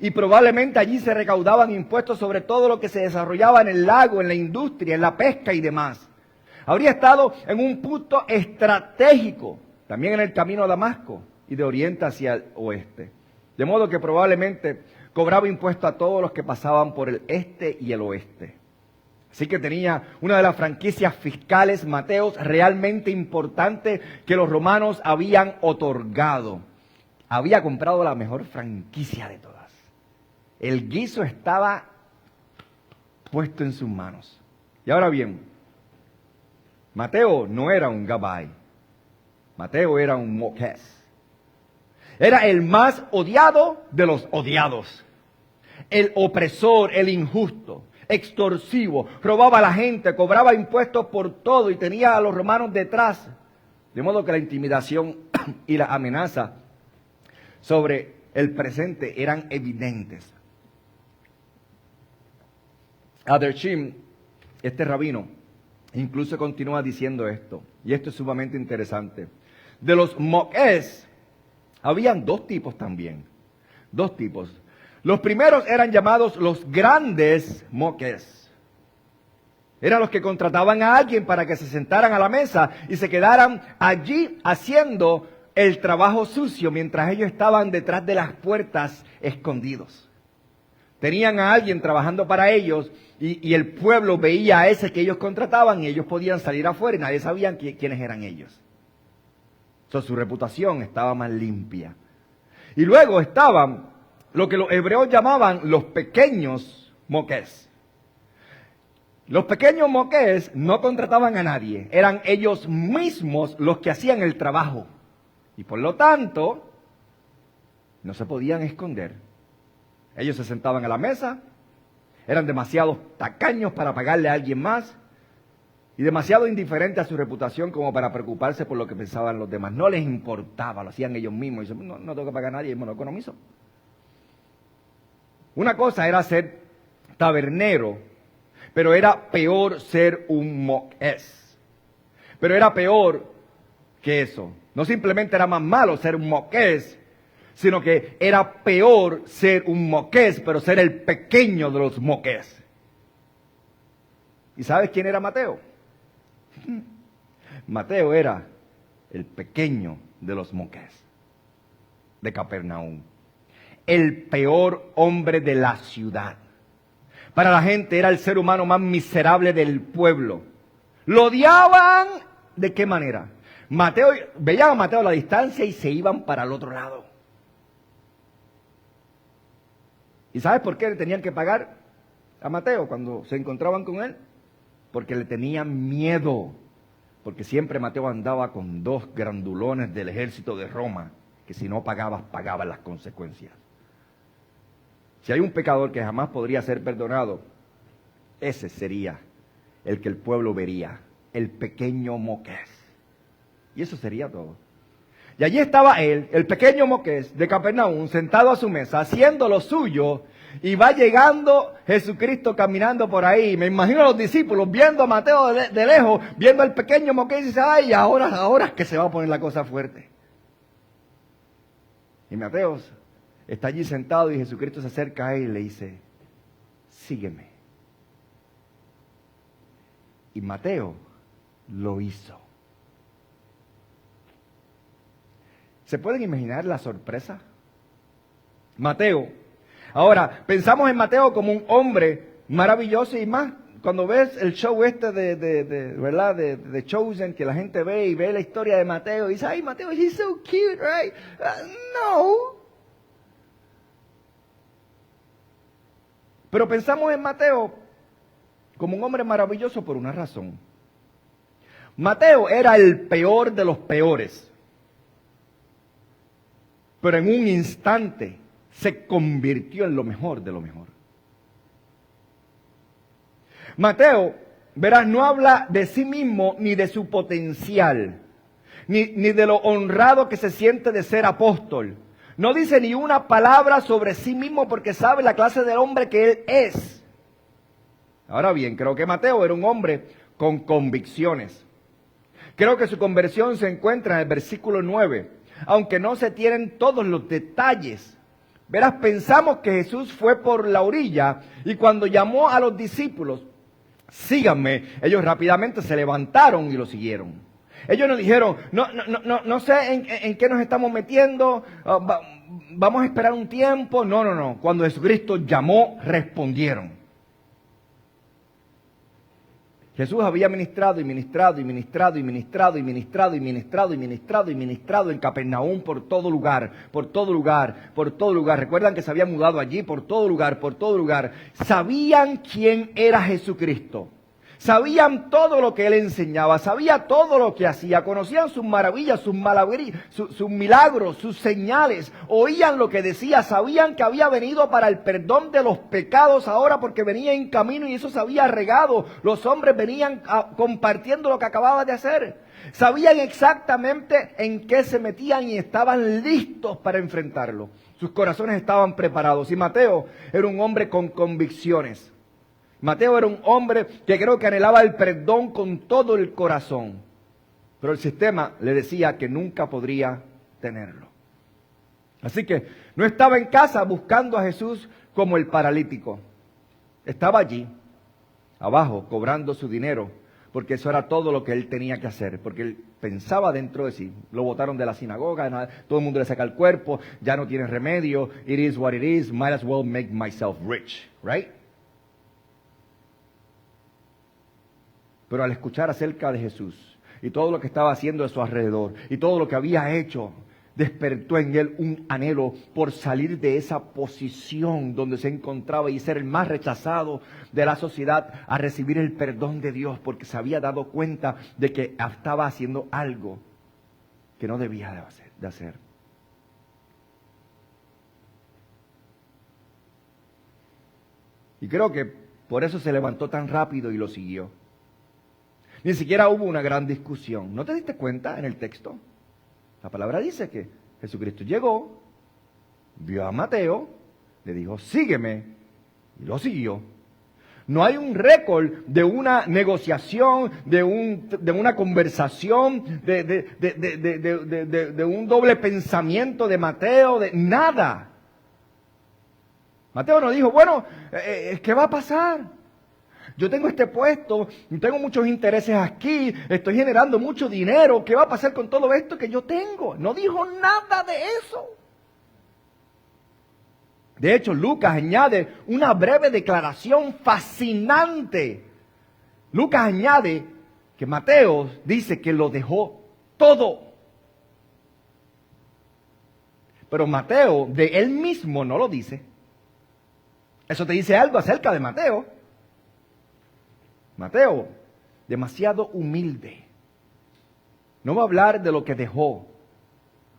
Y probablemente allí se recaudaban impuestos sobre todo lo que se desarrollaba en el lago, en la industria, en la pesca y demás. Habría estado en un punto estratégico, también en el camino a Damasco y de oriente hacia el oeste. De modo que probablemente cobraba impuestos a todos los que pasaban por el este y el oeste. Así que tenía una de las franquicias fiscales, Mateos, realmente importante que los romanos habían otorgado. Había comprado la mejor franquicia de todas. El guiso estaba puesto en sus manos. Y ahora bien, Mateo no era un gabay. Mateo era un moqués. Era el más odiado de los odiados. El opresor, el injusto, extorsivo, robaba a la gente, cobraba impuestos por todo y tenía a los romanos detrás. De modo que la intimidación y la amenaza sobre el presente eran evidentes. Adershim, este rabino, incluso continúa diciendo esto, y esto es sumamente interesante. De los moqués, habían dos tipos también, dos tipos. Los primeros eran llamados los grandes moqués. Eran los que contrataban a alguien para que se sentaran a la mesa y se quedaran allí haciendo el trabajo sucio mientras ellos estaban detrás de las puertas escondidos. Tenían a alguien trabajando para ellos y el pueblo veía a ese que ellos contrataban y ellos podían salir afuera y nadie sabía quiénes eran ellos. Su reputación estaba más limpia. Y luego estaban lo que los hebreos llamaban los pequeños moqués. Los pequeños moqués no contrataban a nadie, eran ellos mismos los que hacían el trabajo. Y por lo tanto, no se podían esconder. Ellos se sentaban a la mesa, eran demasiado tacaños para pagarle a alguien más y demasiado indiferentes a su reputación como para preocuparse por lo que pensaban los demás. No les importaba, lo hacían ellos mismos. Y dicen, no tengo que pagar a nadie, me lo economizo. Una cosa era ser tabernero, pero era peor ser un moqués. Pero era peor que eso. No simplemente era más malo ser un moqués, sino que era peor ser un moqués, pero ser el pequeño de los moqués. ¿Y sabes quién era Mateo? Mateo era el pequeño de los moqués de Capernaum. El peor hombre de la ciudad. Para la gente era el ser humano más miserable del pueblo. Lo odiaban, ¿de qué manera? Mateo, veían a Mateo a la distancia y se iban para el otro lado. ¿Y sabes por qué le tenían que pagar a Mateo cuando se encontraban con él? Porque le tenían miedo. Porque siempre Mateo andaba con dos grandulones del ejército de Roma, que si no pagabas, pagaban las consecuencias. Si hay un pecador que jamás podría ser perdonado, ese sería el que el pueblo vería, el pequeño moqués. Y eso sería todo. Y allí estaba él, el pequeño moqués de Capernaum, sentado a su mesa, haciendo lo suyo, y va llegando Jesucristo caminando por ahí. Me imagino a los discípulos viendo a Mateo de lejos, viendo al pequeño moqués y dice, ay, ahora es que se va a poner la cosa fuerte. Y Mateo está allí sentado y Jesucristo se acerca a él y le dice, sígueme. Y Mateo lo hizo. ¿Se pueden imaginar la sorpresa? Mateo. Ahora, pensamos en Mateo como un hombre maravilloso y más. Cuando ves el show este ¿verdad? De Chosen, que la gente ve y ve la historia de Mateo y dice, ay, Mateo, he's so cute, right? No. Pero pensamos en Mateo como un hombre maravilloso por una razón. Mateo era el peor de los peores. Pero en un instante se convirtió en lo mejor de lo mejor. Mateo, verás, no habla de sí mismo ni de su potencial, ni de lo honrado que se siente de ser apóstol. No dice ni una palabra sobre sí mismo porque sabe la clase de hombre que él es. Ahora bien, creo que Mateo era un hombre con convicciones. Creo que su conversión se encuentra en el versículo 9, aunque no se tienen todos los detalles. Verás, pensamos que Jesús fue por la orilla y cuando llamó a los discípulos, síganme, ellos rápidamente se levantaron y lo siguieron. Ellos nos dijeron, no sé en qué nos estamos metiendo, vamos a esperar un tiempo. No. Cuando Jesucristo llamó, respondieron. Jesús había ministrado en Capernaum por todo lugar. Recuerdan que se había mudado allí por todo lugar. Sabían quién era Jesucristo. Sabían todo lo que él enseñaba, sabía todo lo que hacía, conocían sus maravillas, sus milagros, sus señales, oían lo que decía, sabían que había venido para el perdón de los pecados ahora porque venía en camino y eso se había regado. Los hombres venían compartiendo lo que acababa de hacer. Sabían exactamente en qué se metían y estaban listos para enfrentarlo. Sus corazones estaban preparados. Y Mateo era un hombre con convicciones. Mateo era un hombre que creo que anhelaba el perdón con todo el corazón. Pero el sistema le decía que nunca podría tenerlo. Así que no estaba en casa buscando a Jesús como el paralítico. Estaba allí, abajo, cobrando su dinero, porque eso era todo lo que él tenía que hacer, porque él pensaba dentro de sí. Lo botaron de la sinagoga, todo el mundo le saca el cuerpo, ya no tiene remedio, it is what it is, might as well make myself rich, right? Pero al escuchar acerca de Jesús y todo lo que estaba haciendo a su alrededor y todo lo que había hecho, despertó en él un anhelo por salir de esa posición donde se encontraba y ser el más rechazado de la sociedad a recibir el perdón de Dios porque se había dado cuenta de que estaba haciendo algo que no debía de hacer. Y creo que por eso se levantó tan rápido y lo siguió. Ni siquiera hubo una gran discusión. ¿No te diste cuenta en el texto? La palabra dice que Jesucristo llegó, vio a Mateo, le dijo, sígueme, y lo siguió. No hay un récord de una negociación, de una conversación, de un doble pensamiento de Mateo, de nada. Mateo no dijo, bueno, ¿qué va a pasar? Yo tengo este puesto, tengo muchos intereses aquí, estoy generando mucho dinero. ¿Qué va a pasar con todo esto que yo tengo? No dijo nada de eso. De hecho, Lucas añade una breve declaración fascinante. Lucas añade que Mateo dice que lo dejó todo. Pero Mateo de él mismo no lo dice. Eso te dice algo acerca de Mateo. Mateo, demasiado humilde. No va a hablar de lo que dejó.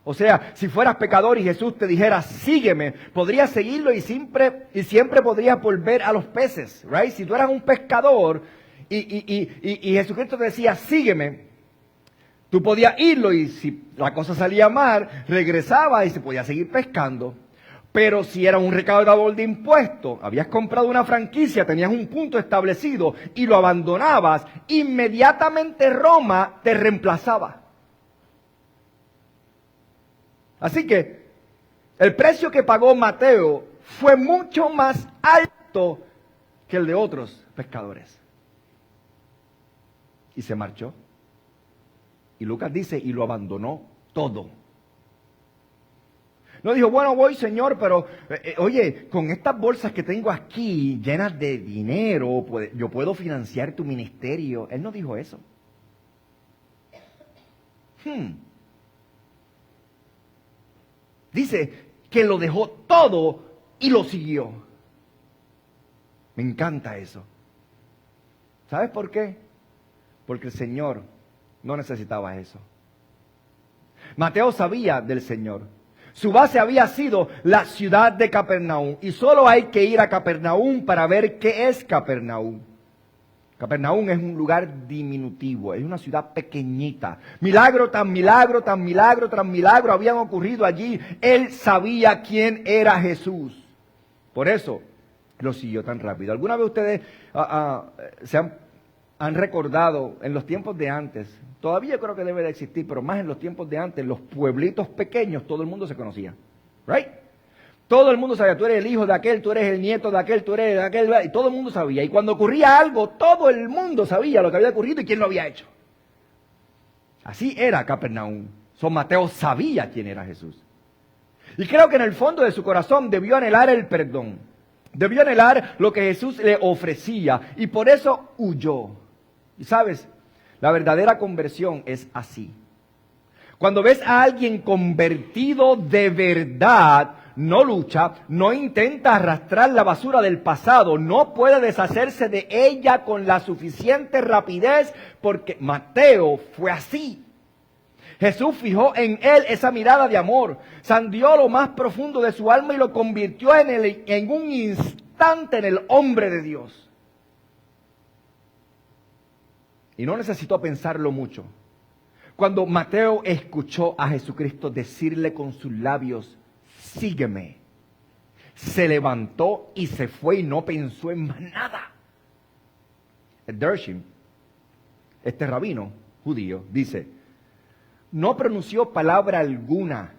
O sea, si fueras pecador y Jesús te dijera, sígueme, podrías seguirlo y siempre podrías volver a los peces, right? Si tú eras un pescador y Jesucristo te decía, sígueme, tú podías irlo y si la cosa salía mal, regresaba y se podía seguir pescando. Pero si eras un recaudador de impuestos, habías comprado una franquicia, tenías un punto establecido y lo abandonabas, inmediatamente Roma te reemplazaba. Así que el precio que pagó Mateo fue mucho más alto que el de otros pescadores. Y se marchó. Y Lucas dice, y lo abandonó todo. No dijo, bueno, voy, Señor, pero, oye, con estas bolsas que tengo aquí llenas de dinero, yo puedo financiar tu ministerio. Él no dijo eso. Dice que lo dejó todo y lo siguió. Me encanta eso. ¿Sabes por qué? Porque el Señor no necesitaba eso. Mateo sabía del Señor. Su base había sido la ciudad de Capernaum. Y solo hay que ir a Capernaum para ver qué es Capernaum. Capernaum es un lugar diminutivo, es una ciudad pequeñita. Milagro tras milagro, tras milagro, tras milagro habían ocurrido allí. Él sabía quién era Jesús. Por eso lo siguió tan rápido. ¿Alguna vez ustedes han recordado en los tiempos de antes? Todavía creo que debe de existir, pero más en los tiempos de antes, los pueblitos pequeños, todo el mundo se conocía. Right? Todo el mundo sabía, tú eres el hijo de aquel, tú eres el nieto de aquel, tú eres de aquel, y todo el mundo sabía. Y cuando ocurría algo, todo el mundo sabía lo que había ocurrido y quién lo había hecho. Así era Capernaum. Mateo sabía quién era Jesús. Y creo que en el fondo de su corazón debió anhelar el perdón. Debió anhelar lo que Jesús le ofrecía y por eso huyó. Y sabes, la verdadera conversión es así. Cuando ves a alguien convertido de verdad, no lucha, no intenta arrastrar la basura del pasado, no puede deshacerse de ella con la suficiente rapidez, porque Mateo fue así. Jesús fijó en él esa mirada de amor, sandió lo más profundo de su alma y lo convirtió en un instante en el hombre de Dios. Y no necesitó pensarlo mucho. Cuando Mateo escuchó a Jesucristo decirle con sus labios, sígueme, se levantó y se fue y no pensó en más nada. El Dershim, este rabino judío, dice, no pronunció palabra alguna,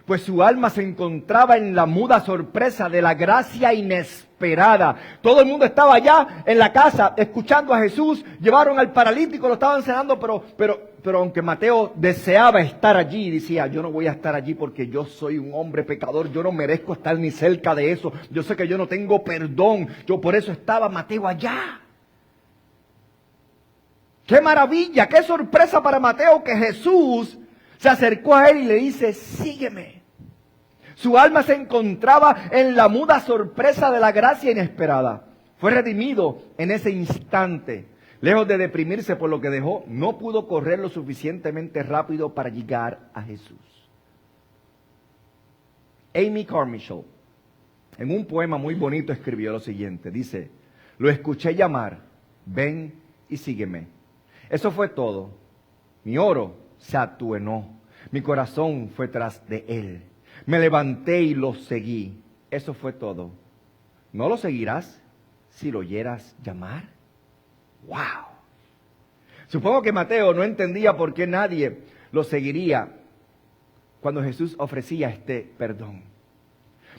pues su alma se encontraba en la muda sorpresa de la gracia inesperada. Todo el mundo estaba allá en la casa escuchando a Jesús, llevaron al paralítico, lo estaban cenando, pero aunque Mateo deseaba estar allí, decía, yo no voy a estar allí porque yo soy un hombre pecador, yo no merezco estar ni cerca de eso, yo sé que yo no tengo perdón, yo por eso estaba Mateo allá. ¡Qué maravilla! ¡Qué sorpresa para Mateo que Jesús se acercó a él y le dice, sígueme! Su alma se encontraba en la muda sorpresa de la gracia inesperada. Fue redimido en ese instante. Lejos de deprimirse por lo que dejó, no pudo correr lo suficientemente rápido para llegar a Jesús. Amy Carmichael, en un poema muy bonito, escribió lo siguiente. Dice, lo escuché llamar, ven y sígueme. Eso fue todo. Mi oro se atuenó. Mi corazón fue tras de él. Me levanté y lo seguí. Eso fue todo. ¿No lo seguirás si lo oyeras llamar? ¡Wow! Supongo que Mateo no entendía por qué nadie lo seguiría cuando Jesús ofrecía este perdón.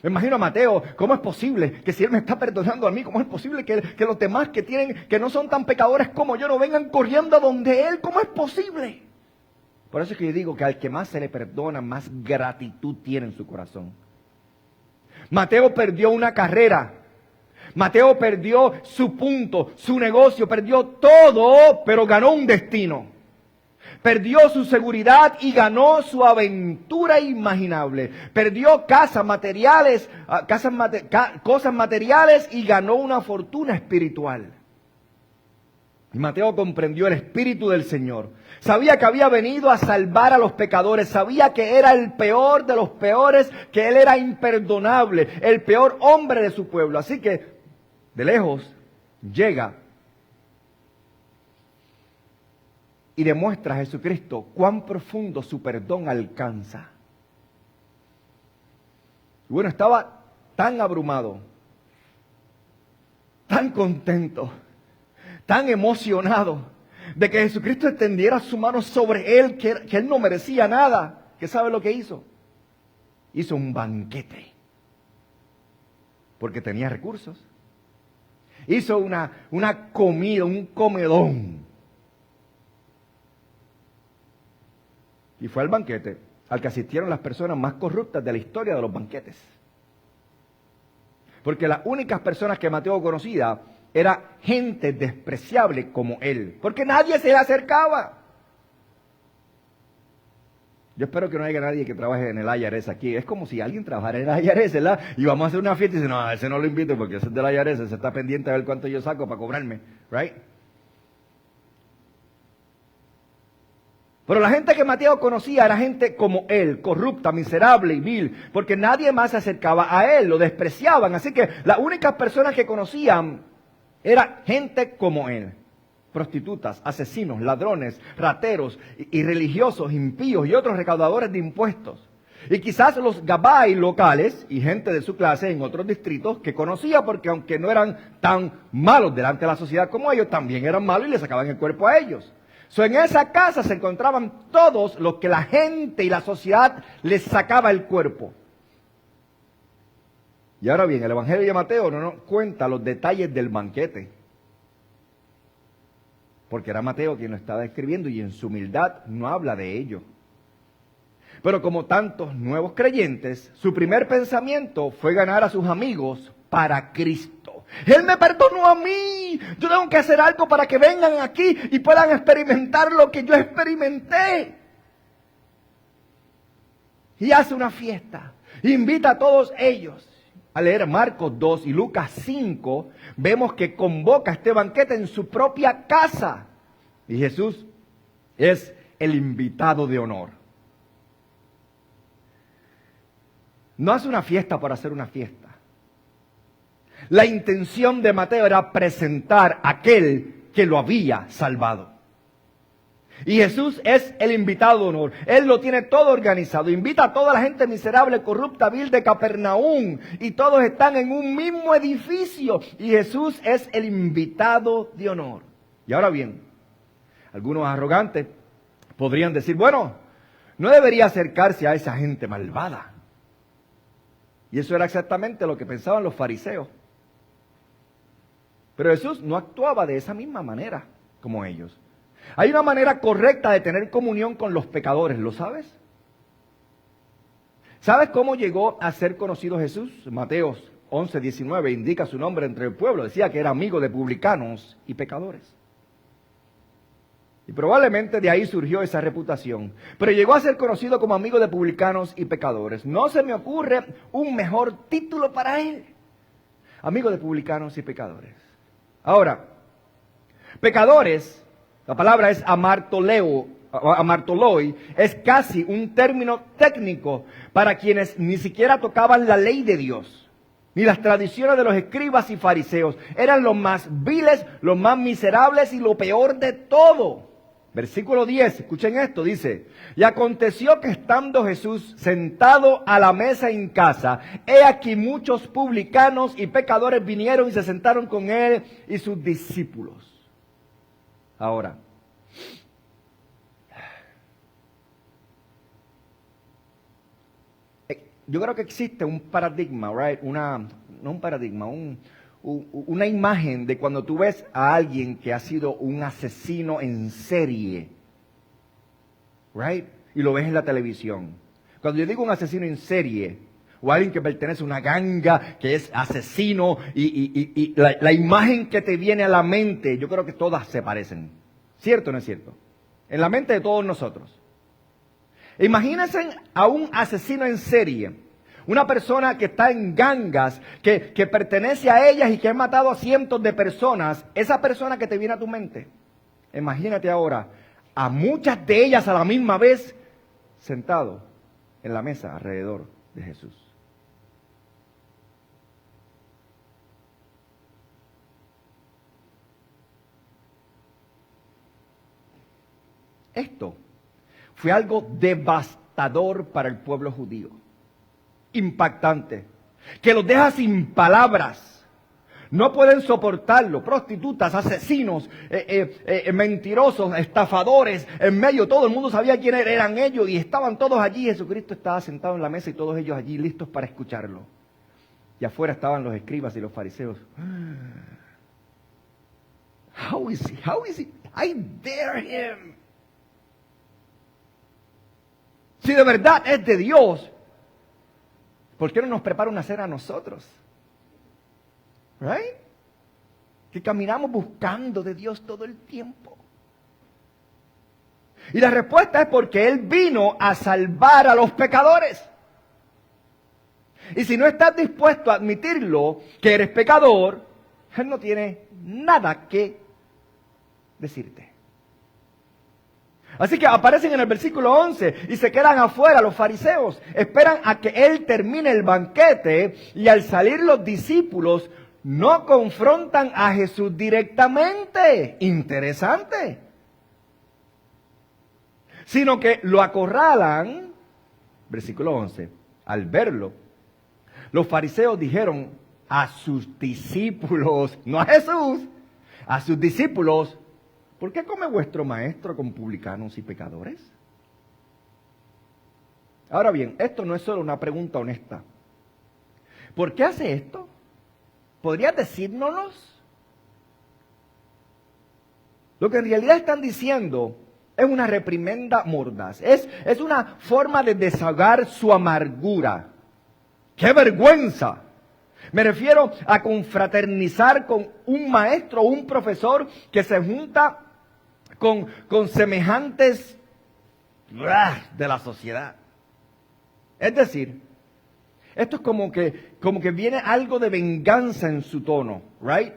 Me imagino a Mateo, ¿cómo es posible que si él me está perdonando a mí, cómo es posible que los demás que no son tan pecadores como yo no vengan corriendo a donde él? ¿Cómo es posible? Por eso es que yo digo que al que más se le perdona, más gratitud tiene en su corazón. Mateo perdió una carrera. Mateo perdió su punto, su negocio, perdió todo, pero ganó un destino. Perdió su seguridad y ganó su aventura inimaginable. Perdió cosas materiales y ganó una fortuna espiritual. Y Mateo comprendió el espíritu del Señor. Sabía que había venido a salvar a los pecadores. Sabía que era el peor de los peores, que él era imperdonable, el peor hombre de su pueblo. Así que de lejos llega y demuestra a Jesucristo cuán profundo su perdón alcanza. Y bueno, estaba tan abrumado, tan contento, tan emocionado de que Jesucristo extendiera su mano sobre él, que él no merecía nada. ¿Qué sabe lo que hizo? Hizo un banquete, porque tenía recursos. Hizo una comida, un comedón. Y fue al banquete al que asistieron las personas más corruptas de la historia de los banquetes. Porque las únicas personas que Mateo conocía era gente despreciable como él. Porque nadie se le acercaba. Yo espero que no haya nadie que trabaje en el IRS aquí. Es como si alguien trabajara en el IRS, ¿verdad? Y vamos a hacer una fiesta y dice, no, a ese no lo invito porque ese es del IRS, ese está pendiente a ver cuánto yo saco para cobrarme, right? Pero la gente que Mateo conocía era gente como él, corrupta, miserable y vil, porque nadie más se acercaba a él, lo despreciaban. Así que las únicas personas que conocían era gente como él. Prostitutas, asesinos, ladrones, rateros y religiosos, impíos y otros recaudadores de impuestos. Y quizás los gabay locales y gente de su clase en otros distritos que conocía porque aunque no eran tan malos delante de la sociedad como ellos, también eran malos y le sacaban el cuerpo a ellos. En esa casa se encontraban todos los que la gente y la sociedad les sacaba el cuerpo. Y ahora bien, el Evangelio de Mateo no nos cuenta los detalles del banquete. Porque era Mateo quien lo estaba escribiendo y en su humildad no habla de ello. Pero como tantos nuevos creyentes, su primer pensamiento fue ganar a sus amigos para Cristo. Él me perdonó a mí. Yo tengo que hacer algo para que vengan aquí y puedan experimentar lo que yo experimenté. Y hace una fiesta. Invita a todos ellos. Al leer Marcos 2 y Lucas 5, vemos que convoca este banquete en su propia casa. Y Jesús es el invitado de honor. No hace una fiesta por hacer una fiesta. La intención de Mateo era presentar a aquel que lo había salvado. Y Jesús es el invitado de honor. Él lo tiene todo organizado. Invita a toda la gente miserable, corrupta, vil de Capernaum. Y todos están en un mismo edificio. Y Jesús es el invitado de honor. Y ahora bien, algunos arrogantes podrían decir, bueno, no debería acercarse a esa gente malvada. Y eso era exactamente lo que pensaban los fariseos. Pero Jesús no actuaba de esa misma manera como ellos. Hay una manera correcta de tener comunión con los pecadores, ¿lo sabes? ¿Sabes cómo llegó a ser conocido Jesús? Mateo 11:19 indica su nombre entre el pueblo. Decía que era amigo de publicanos y pecadores. Y probablemente de ahí surgió esa reputación. Pero llegó a ser conocido como amigo de publicanos y pecadores. No se me ocurre un mejor título para él. Amigo de publicanos y pecadores. Ahora, pecadores, la palabra es amartoloi, es casi un término técnico para quienes ni siquiera tocaban la ley de Dios, ni las tradiciones de los escribas y fariseos. Eran los más viles, los más miserables y lo peor de todo. Versículo 10, escuchen esto, dice, y aconteció que estando Jesús sentado a la mesa en casa, he aquí muchos publicanos y pecadores vinieron y se sentaron con él y sus discípulos. Ahora, yo creo que existe un paradigma, right? Una imagen de cuando tú ves a alguien que ha sido un asesino en serie, right? Y lo ves en la televisión. Cuando yo digo un asesino en serie, o alguien que pertenece a una ganga, que es asesino, y la imagen que te viene a la mente, yo creo que todas se parecen. ¿Cierto o no es cierto? En la mente de todos nosotros. Imagínense a un asesino en serie. Una persona que está en gangas, que pertenece a ellas y que ha matado a cientos de personas. Esa persona que te viene a tu mente. Imagínate ahora a muchas de ellas a la misma vez sentado en la mesa alrededor de Jesús. Esto fue algo devastador para el pueblo judío. Impactante, que los deja sin palabras. No pueden soportarlo. Prostitutas, asesinos, mentirosos, estafadores, en medio todo el mundo sabía quiénes eran ellos y estaban todos allí. Jesucristo estaba sentado en la mesa y todos ellos allí listos para escucharlo. Y afuera estaban los escribas y los fariseos. How is he? I dare him. Si de verdad es de Dios, ¿por qué no nos prepara una cena a nosotros? Right? Que caminamos buscando de Dios todo el tiempo. Y la respuesta es porque Él vino a salvar a los pecadores. Y si no estás dispuesto a admitirlo, que eres pecador, Él no tiene nada que decirte. Así que aparecen en el versículo 11 y se quedan afuera los fariseos. Esperan a que Él termine el banquete y al salir los discípulos no confrontan a Jesús directamente. Interesante. Sino que lo acorralan. Versículo 11. Al verlo, los fariseos dijeron a sus discípulos, no a Jesús, a sus discípulos, ¿por qué come vuestro maestro con publicanos y pecadores? Ahora bien, esto no es solo una pregunta honesta. ¿Por qué hace esto? ¿Podrías decírnoslos? Lo que en realidad están diciendo es una reprimenda mordaz. Es una forma de desahogar su amargura. ¡Qué vergüenza! Me refiero a confraternizar con un maestro o un profesor que se junta con semejantes de la sociedad. Es decir, Esto es como que viene algo de venganza en su tono, right?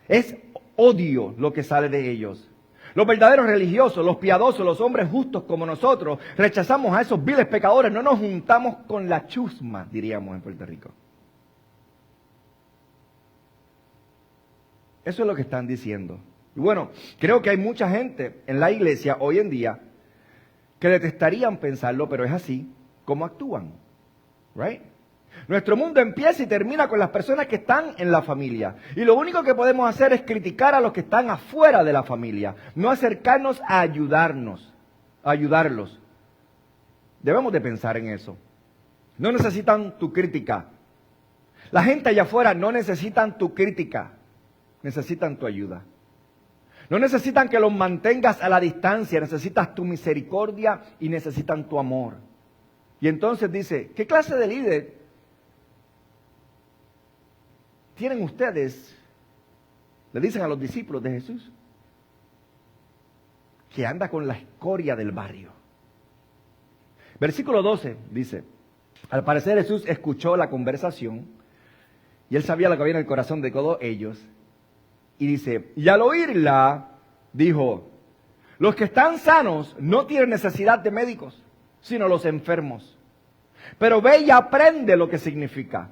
Es odio lo que sale de ellos. Los verdaderos religiosos, los piadosos, los hombres justos como nosotros, rechazamos a esos viles pecadores, no nos juntamos con la chusma, diríamos en Puerto Rico. Eso es lo que están diciendo. Y bueno, creo que hay mucha gente en la iglesia hoy en día que detestarían pensarlo, pero es así como actúan, right? Nuestro mundo empieza y termina con las personas que están en la familia. Y lo único que podemos hacer es criticar a los que están afuera de la familia. No acercarnos a ayudarlos. Debemos de pensar en eso. No necesitan tu crítica. La gente allá afuera no necesitan tu crítica. Necesitan tu ayuda. No necesitan que los mantengas a la distancia. Necesitas tu misericordia y necesitan tu amor. Y entonces dice, ¿qué clase de líder tienen ustedes? Le dicen a los discípulos de Jesús, que anda con la escoria del barrio. Versículo 12 dice, al parecer Jesús escuchó la conversación y él sabía lo que había en el corazón de todos ellos. Y dice, y al oírla, dijo, los que están sanos no tienen necesidad de médicos, sino los enfermos. Pero ve y aprende lo que significa.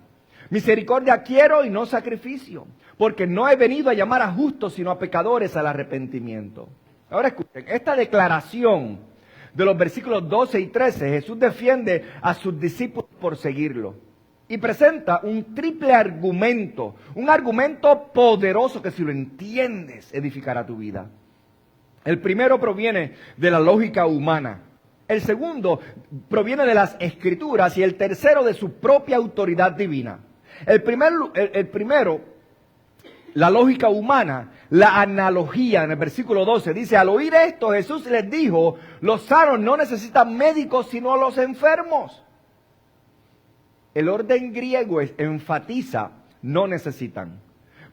Misericordia quiero y no sacrificio, porque no he venido a llamar a justos, sino a pecadores al arrepentimiento. Ahora escuchen, esta declaración de los versículos 12 y 13, Jesús defiende a sus discípulos por seguirlo. Y presenta un triple argumento, un argumento poderoso que si lo entiendes edificará tu vida. El primero proviene de la lógica humana. El segundo proviene de las Escrituras y el tercero de su propia autoridad divina. El primero, la lógica humana, la analogía en el versículo 12, dice, al oír esto Jesús les dijo, los sanos no necesitan médicos sino los enfermos. El orden griego enfatiza, no necesitan.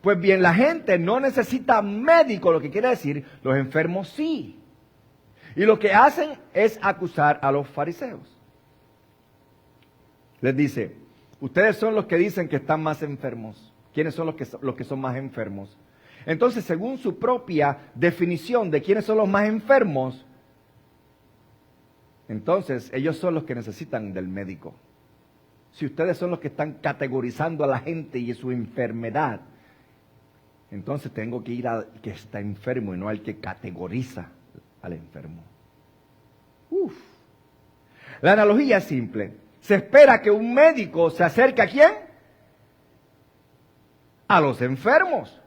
Pues bien, la gente no necesita médico, lo que quiere decir, los enfermos sí. Y lo que hacen es acusar a los fariseos. Les dice, ustedes son los que dicen que están más enfermos. ¿Quiénes son los que son más enfermos? Entonces, según su propia definición de quiénes son los más enfermos, entonces ellos son los que necesitan del médico. Si ustedes son los que están categorizando a la gente y su enfermedad, entonces tengo que ir al que está enfermo y no al que categoriza al enfermo. La analogía es simple. Se espera que un médico se acerque ¿a quién? A los enfermos.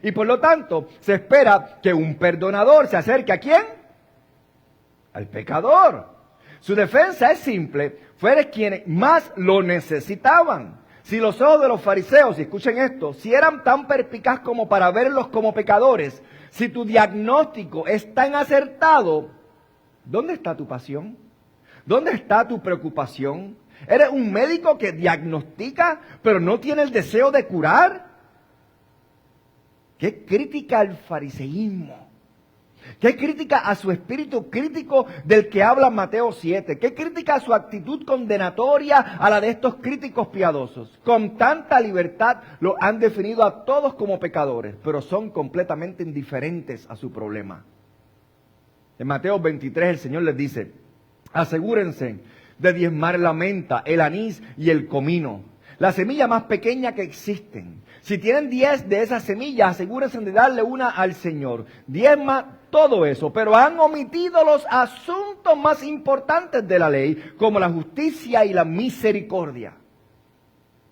Y por lo tanto, se espera que un perdonador se acerque ¿a quién? Al pecador. Su defensa es simple. Fueron quienes más lo necesitaban. Si los ojos de los fariseos, y escuchen esto, si eran tan perspicaz como para verlos como pecadores, si tu diagnóstico es tan acertado, ¿dónde está tu pasión? ¿Dónde está tu preocupación? ¿Eres un médico que diagnostica, pero no tiene el deseo de curar? ¿Qué crítica al fariseísmo? ¿Qué crítica a su espíritu crítico del que habla Mateo 7? ¿Qué crítica a su actitud condenatoria a la de estos críticos piadosos? Con tanta libertad lo han definido a todos como pecadores, pero son completamente indiferentes a su problema. En Mateo 23 el Señor les dice, asegúrense de diezmar la menta, el anís y el comino, la semilla más pequeña que existen. Si tienen 10 de esas semillas, asegúrense de darle una al Señor. Diezma todo eso, pero han omitido los asuntos más importantes de la ley, como la justicia y la misericordia.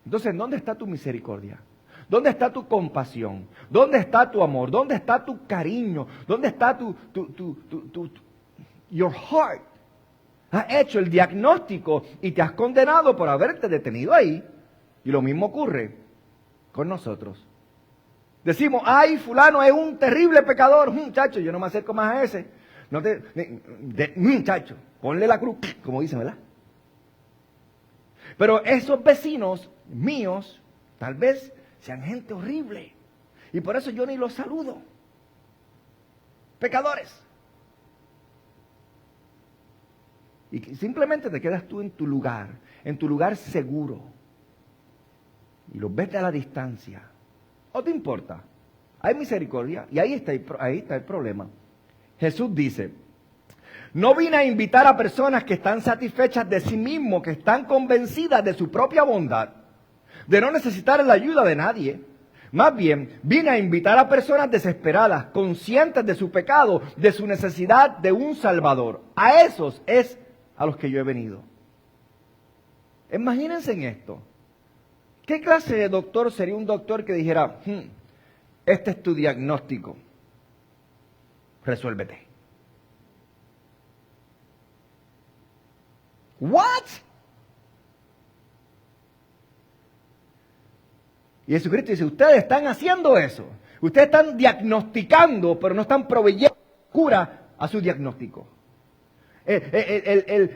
Entonces, ¿dónde está tu misericordia? ¿Dónde está tu compasión? ¿Dónde está tu amor? ¿Dónde está tu cariño? ¿Dónde está your heart? Has hecho el diagnóstico y te has condenado por haberte detenido ahí. Y lo mismo ocurre con nosotros. Decimos, ay, fulano es un terrible pecador. Muchacho, yo no me acerco más a ese. Muchacho, ponle la cruz, como dicen, ¿verdad? Pero esos vecinos míos, tal vez sean gente horrible. Y por eso yo ni los saludo. Pecadores. Y simplemente te quedas tú en tu lugar, en tu lugar seguro y los ves a la distancia, ¿o te importa? Hay misericordia y ahí está el problema. Jesús dice, no vine a invitar a personas que están satisfechas de sí mismos, que están convencidas de su propia bondad, de no necesitar la ayuda de nadie. Más bien, vine a invitar a personas desesperadas, conscientes de su pecado, de su necesidad de un Salvador. A esos es a los que yo he venido. Imagínense en esto. ¿Qué clase de doctor sería un doctor que dijera, este es tu diagnóstico, resuélvete? ¿What? Y Jesucristo dice, ustedes están haciendo eso. Ustedes están diagnosticando, pero no están proveyendo cura a su diagnóstico.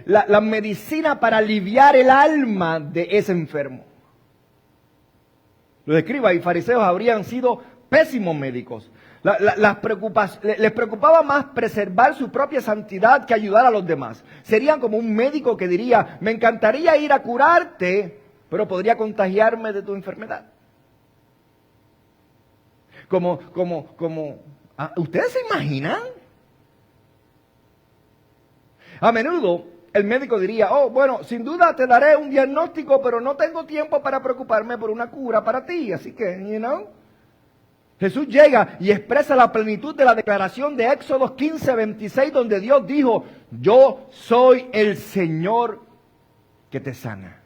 La medicina para aliviar el alma de ese enfermo. Los escribas y fariseos habrían sido pésimos médicos. Les preocupaba más preservar su propia santidad que ayudar a los demás. Serían como un médico que diría, me encantaría ir a curarte, pero podría contagiarme de tu enfermedad. ¿Ustedes se imaginan? A menudo el médico diría, sin duda te daré un diagnóstico, pero no tengo tiempo para preocuparme por una cura para ti, así que, Jesús llega y expresa la plenitud de la declaración de Éxodo 15:26, donde Dios dijo, yo soy el Señor que te sana.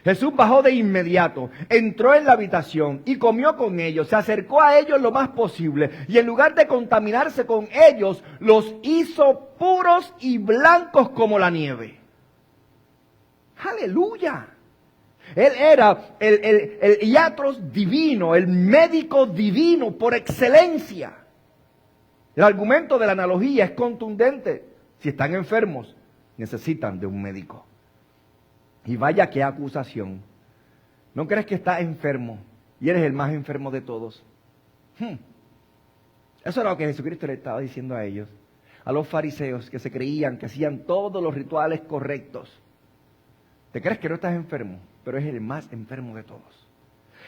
Jesús bajó de inmediato, entró en la habitación y comió con ellos, se acercó a ellos lo más posible y en lugar de contaminarse con ellos, los hizo puros y blancos como la nieve. ¡Aleluya! Él era el iatros divino, el médico divino por excelencia. El argumento de la analogía es contundente. Si están enfermos, necesitan de un médico. Y vaya qué acusación. ¿No crees que estás enfermo y eres el más enfermo de todos? Eso era lo que Jesucristo le estaba diciendo a ellos, a los fariseos que se creían que hacían todos los rituales correctos. ¿Te crees que no estás enfermo? Pero es el más enfermo de todos.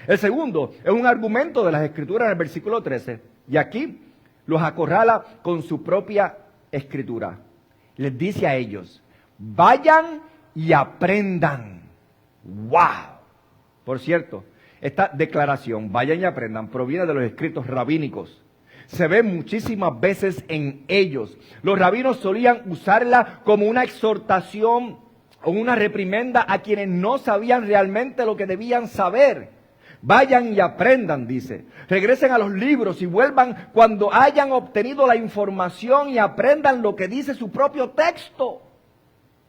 El segundo es un argumento de las Escrituras en el versículo 13. Y aquí los acorrala con su propia Escritura. Les dice a ellos, vayan y aprendan. ¡Wow! Por cierto, esta declaración, vayan y aprendan, proviene de los escritos rabínicos. Se ve muchísimas veces en ellos. Los rabinos solían usarla como una exhortación o una reprimenda a quienes no sabían realmente lo que debían saber. Vayan y aprendan, dice. Regresen a los libros y vuelvan cuando hayan obtenido la información y aprendan lo que dice su propio texto.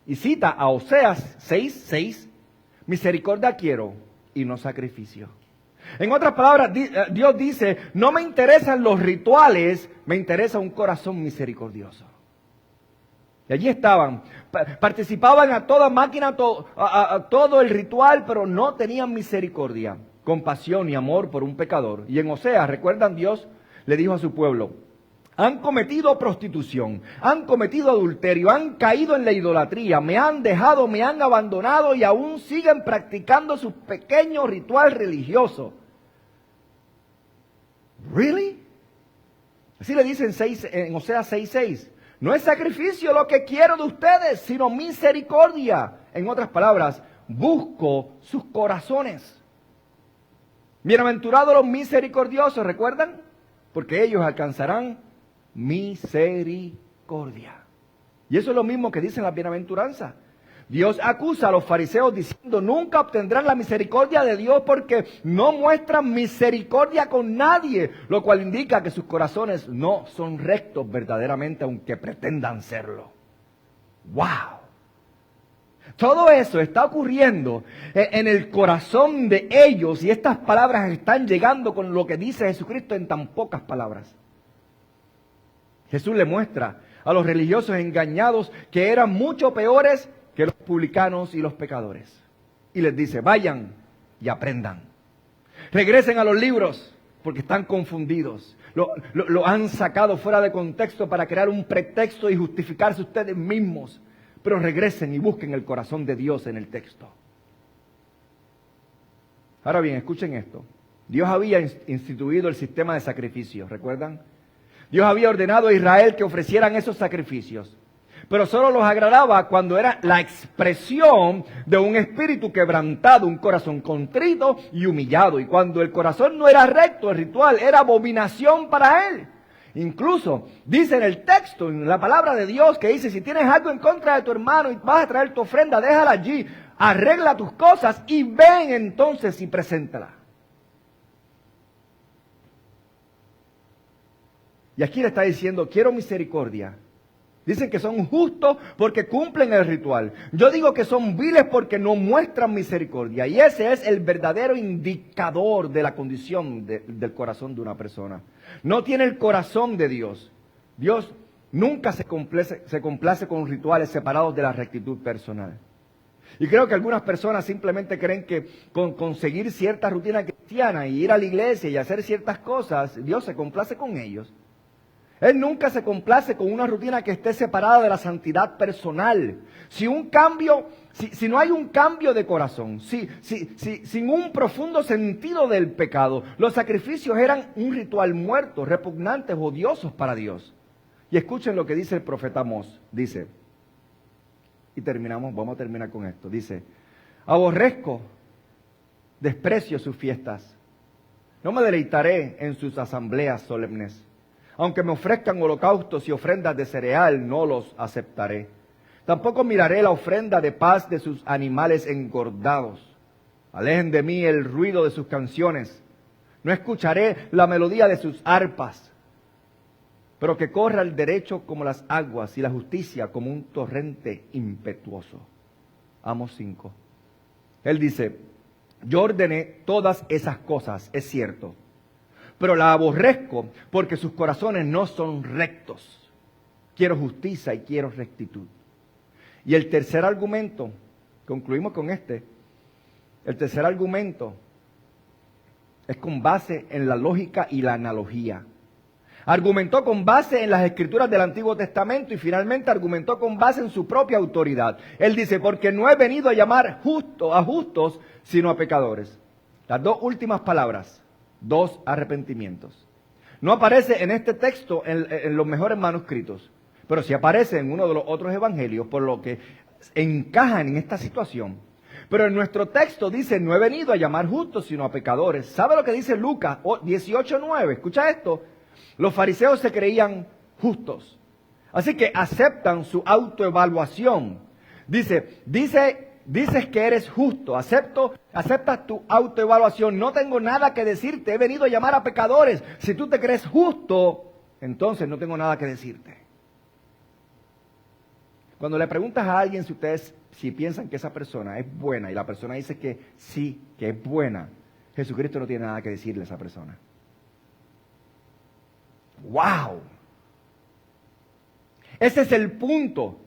Y cita a Oseas 6:6, misericordia quiero y no sacrificio. En otras palabras, Dios dice, no me interesan los rituales, me interesa un corazón misericordioso. Y allí estaban, participaban a toda máquina, a todo el ritual, pero no tenían misericordia, compasión y amor por un pecador. Y en Oseas, ¿recuerdan? Dios le dijo a su pueblo, han cometido prostitución, han cometido adulterio, han caído en la idolatría, me han dejado, me han abandonado y aún siguen practicando su pequeño ritual religioso. ¿Really? Así le dicen en Oseas 6:6. No es sacrificio lo que quiero de ustedes, sino misericordia. En otras palabras, busco sus corazones. Bienaventurados los misericordiosos, ¿recuerdan? Porque ellos alcanzarán misericordia. Y eso es lo mismo que dicen las bienaventuranzas. Dios acusa a los fariseos diciendo, nunca obtendrán la misericordia de Dios porque no muestran misericordia con nadie, lo cual indica que sus corazones no son rectos verdaderamente, aunque pretendan serlo. ¡Wow! Todo eso está ocurriendo en el corazón de ellos y estas palabras están llegando con lo que dice Jesucristo en tan pocas palabras. Jesús le muestra a los religiosos engañados que eran mucho peores que los publicanos y los pecadores. Y les dice, vayan y aprendan. Regresen a los libros porque están confundidos. Lo han sacado fuera de contexto para crear un pretexto y justificarse ustedes mismos. Pero regresen y busquen el corazón de Dios en el texto. Ahora bien, escuchen esto. Dios había instituido el sistema de sacrificios, ¿recuerdan? Dios había ordenado a Israel que ofrecieran esos sacrificios, pero solo los agradaba cuando era la expresión de un espíritu quebrantado, un corazón contrito y humillado. Y cuando el corazón no era recto, el ritual era abominación para él. Incluso dice en el texto, en la palabra de Dios, que dice, si tienes algo en contra de tu hermano y vas a traer tu ofrenda, déjala allí, arregla tus cosas y ven entonces y preséntala. Y aquí le está diciendo, quiero misericordia. Dicen que son justos porque cumplen el ritual. Yo digo que son viles porque no muestran misericordia. Y ese es el verdadero indicador de la condición del corazón de una persona. No tiene el corazón de Dios. Dios nunca se complace con rituales separados de la rectitud personal. Y creo que algunas personas simplemente creen que con conseguir cierta rutina cristiana y ir a la iglesia y hacer ciertas cosas, Dios se complace con ellos. Él nunca se complace con una rutina que esté separada de la santidad personal. Si no hay un cambio de corazón, sin un profundo sentido del pecado, los sacrificios eran un ritual muerto, repugnantes, odiosos para Dios. Y escuchen lo que dice el profeta Amós. Dice, y vamos a terminar con esto. Dice, aborrezco, desprecio sus fiestas. No me deleitaré en sus asambleas solemnes. Aunque me ofrezcan holocaustos y ofrendas de cereal, no los aceptaré. Tampoco miraré la ofrenda de paz de sus animales engordados. Alejen de mí el ruido de sus canciones. No escucharé la melodía de sus arpas. Pero que corra el derecho como las aguas y la justicia como un torrente impetuoso. Amós 5. Él dice, yo ordené todas esas cosas, es cierto, pero la aborrezco porque sus corazones no son rectos. Quiero justicia y quiero rectitud. Y el tercer argumento, concluimos con este, el tercer argumento es con base en la lógica y la analogía. Argumentó con base en las escrituras del Antiguo Testamento y finalmente argumentó con base en su propia autoridad. Él dice, porque no he venido a llamar a justos, sino a pecadores. Las dos últimas palabras. 2 arrepentimientos. No aparece en este texto en los mejores manuscritos, pero sí aparece en uno de los otros evangelios, por lo que encajan en esta situación. Pero en nuestro texto dice, no he venido a llamar justos, sino a pecadores. ¿Sabe lo que dice Lucas 18:9? Escucha esto. Los fariseos se creían justos, así que aceptan su autoevaluación. Dices que eres justo, aceptas tu autoevaluación, no tengo nada que decirte, he venido a llamar a pecadores. Si tú te crees justo, entonces no tengo nada que decirte. Cuando le preguntas a alguien si piensan que esa persona es buena y la persona dice que sí, que es buena, Jesucristo no tiene nada que decirle a esa persona. ¡Wow! Ese es el punto.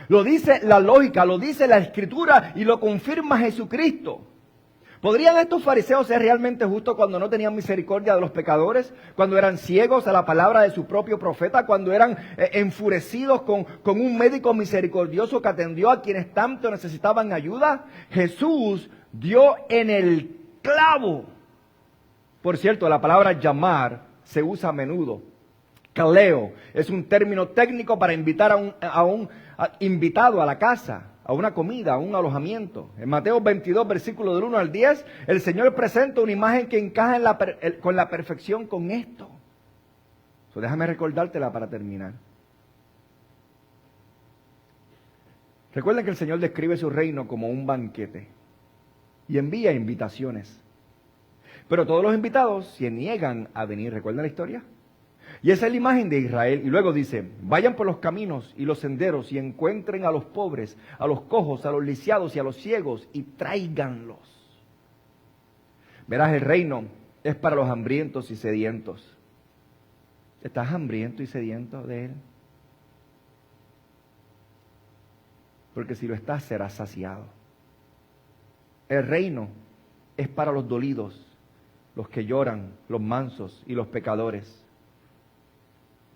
Lo dice la lógica, lo dice la Escritura y lo confirma Jesucristo. ¿Podrían estos fariseos ser realmente justos cuando no tenían misericordia de los pecadores? Cuando eran ciegos a la palabra de su propio profeta, cuando eran enfurecidos con un médico misericordioso que atendió a quienes tanto necesitaban ayuda. Jesús dio en el clavo. Por cierto, la palabra llamar se usa a menudo. Kaleo es un término técnico para invitar a un invitado a la casa, a una comida, a un alojamiento. En Mateo 22, versículo del 1 al 10, el Señor presenta una imagen que encaja con la perfección con esto. Déjame recordártela para terminar. Recuerden que el Señor describe su reino como un banquete y envía invitaciones. Pero todos los invitados se niegan a venir. ¿Recuerdan la historia? Y esa es la imagen de Israel. Y luego dice, vayan por los caminos y los senderos y encuentren a los pobres, a los cojos, a los lisiados y a los ciegos y tráiganlos. Verás, el reino es para los hambrientos y sedientos. ¿Estás hambriento y sediento de Él? Porque si lo estás, serás saciado. El reino es para los dolidos, los que lloran, los mansos y los pecadores.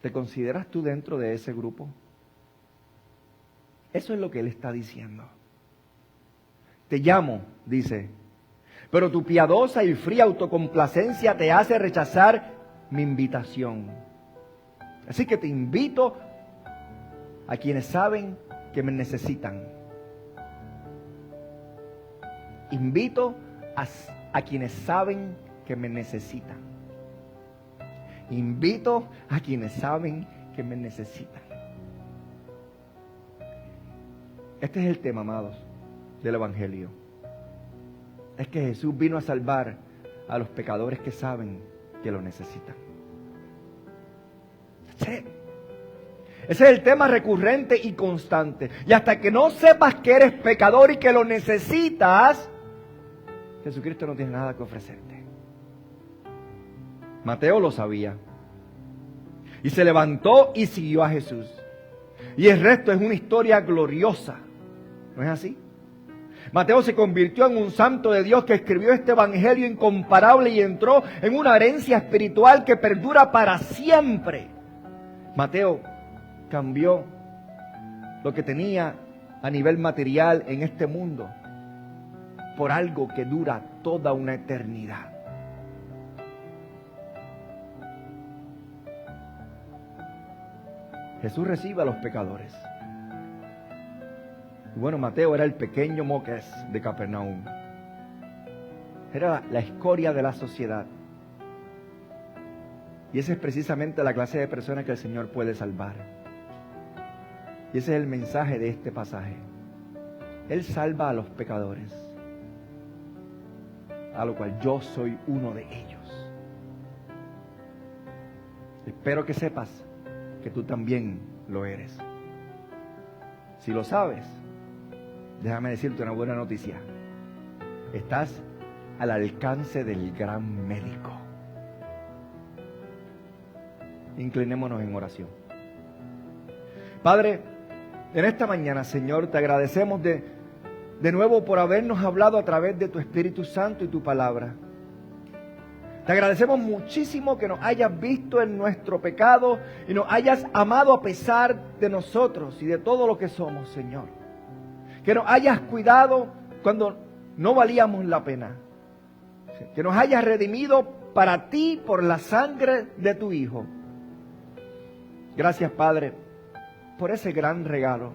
¿Te consideras tú dentro de ese grupo? Eso es lo que Él está diciendo. Te llamo, dice, pero tu piadosa y fría autocomplacencia te hace rechazar mi invitación. Así que te invito a quienes saben que me necesitan. Invito a quienes saben que me necesitan. Invito a quienes saben que me necesitan. Este es el tema, amados, del Evangelio. Es que Jesús vino a salvar a los pecadores que saben que lo necesitan. Ese es el tema recurrente y constante. Y hasta que no sepas que eres pecador y que lo necesitas, Jesucristo no tiene nada que ofrecerte. Mateo lo sabía. Y se levantó y siguió a Jesús. Y el resto es una historia gloriosa. ¿No es así? Mateo se convirtió en un santo de Dios que escribió este evangelio incomparable y entró en una herencia espiritual que perdura para siempre. Mateo cambió lo que tenía a nivel material en este mundo por algo que dura toda una eternidad. Jesús recibe a los pecadores. Y bueno, Mateo era el pequeño Moques de Capernaum. Era la escoria de la sociedad. Y esa es precisamente la clase de personas que el Señor puede salvar. Y ese es el mensaje de este pasaje. Él salva a los pecadores, a lo cual yo soy uno de ellos. Espero que sepas que tú también lo eres. Si lo sabes, déjame decirte una buena noticia. Estás al alcance del gran médico. Inclinémonos en oración. Padre, en esta mañana, Señor, te agradecemos de nuevo por habernos hablado a través de tu Espíritu Santo y tu palabra. Te agradecemos muchísimo que nos hayas visto en nuestro pecado y nos hayas amado a pesar de nosotros y de todo lo que somos, Señor. Que nos hayas cuidado cuando no valíamos la pena. Que nos hayas redimido para ti por la sangre de tu Hijo. Gracias, Padre, por ese gran regalo.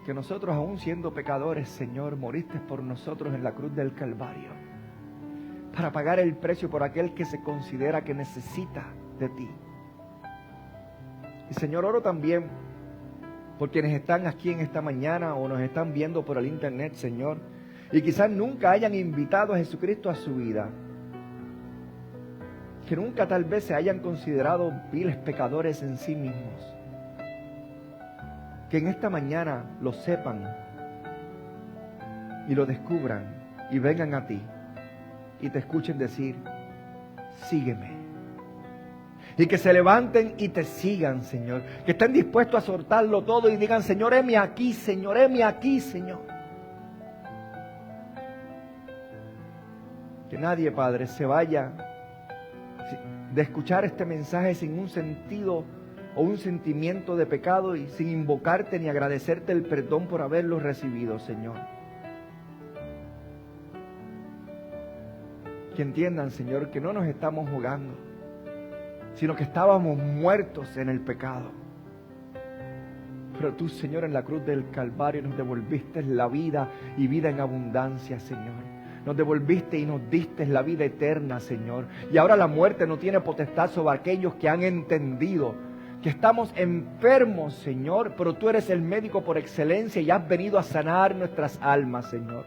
Que nosotros, aún siendo pecadores, Señor, moriste por nosotros en la cruz del Calvario, para pagar el precio por aquel que se considera que necesita de ti. Y Señor, oro también por quienes están aquí en esta mañana o nos están viendo por el internet, Señor, y quizás nunca hayan invitado a Jesucristo a su vida. Que nunca tal vez se hayan considerado viles pecadores en sí mismos. Que en esta mañana lo sepan y lo descubran y vengan a ti y te escuchen decir, sígueme. Y que se levanten y te sigan, Señor. Que estén dispuestos a soltarlo todo y digan, Señor, heme aquí, Señor, heme aquí, Señor. Que nadie, Padre, se vaya de escuchar este mensaje sin un sentido o un sentimiento de pecado y sin invocarte ni agradecerte el perdón por haberlo recibido, Señor. Que entiendan, Señor, que no nos estamos jugando, sino que estábamos muertos en el pecado. Pero tú, Señor, en la cruz del Calvario nos devolviste la vida y vida en abundancia, Señor. Nos devolviste y nos diste la vida eterna, Señor. Y ahora la muerte no tiene potestad sobre aquellos que han entendido que estamos enfermos, Señor, pero tú eres el médico por excelencia y has venido a sanar nuestras almas, Señor.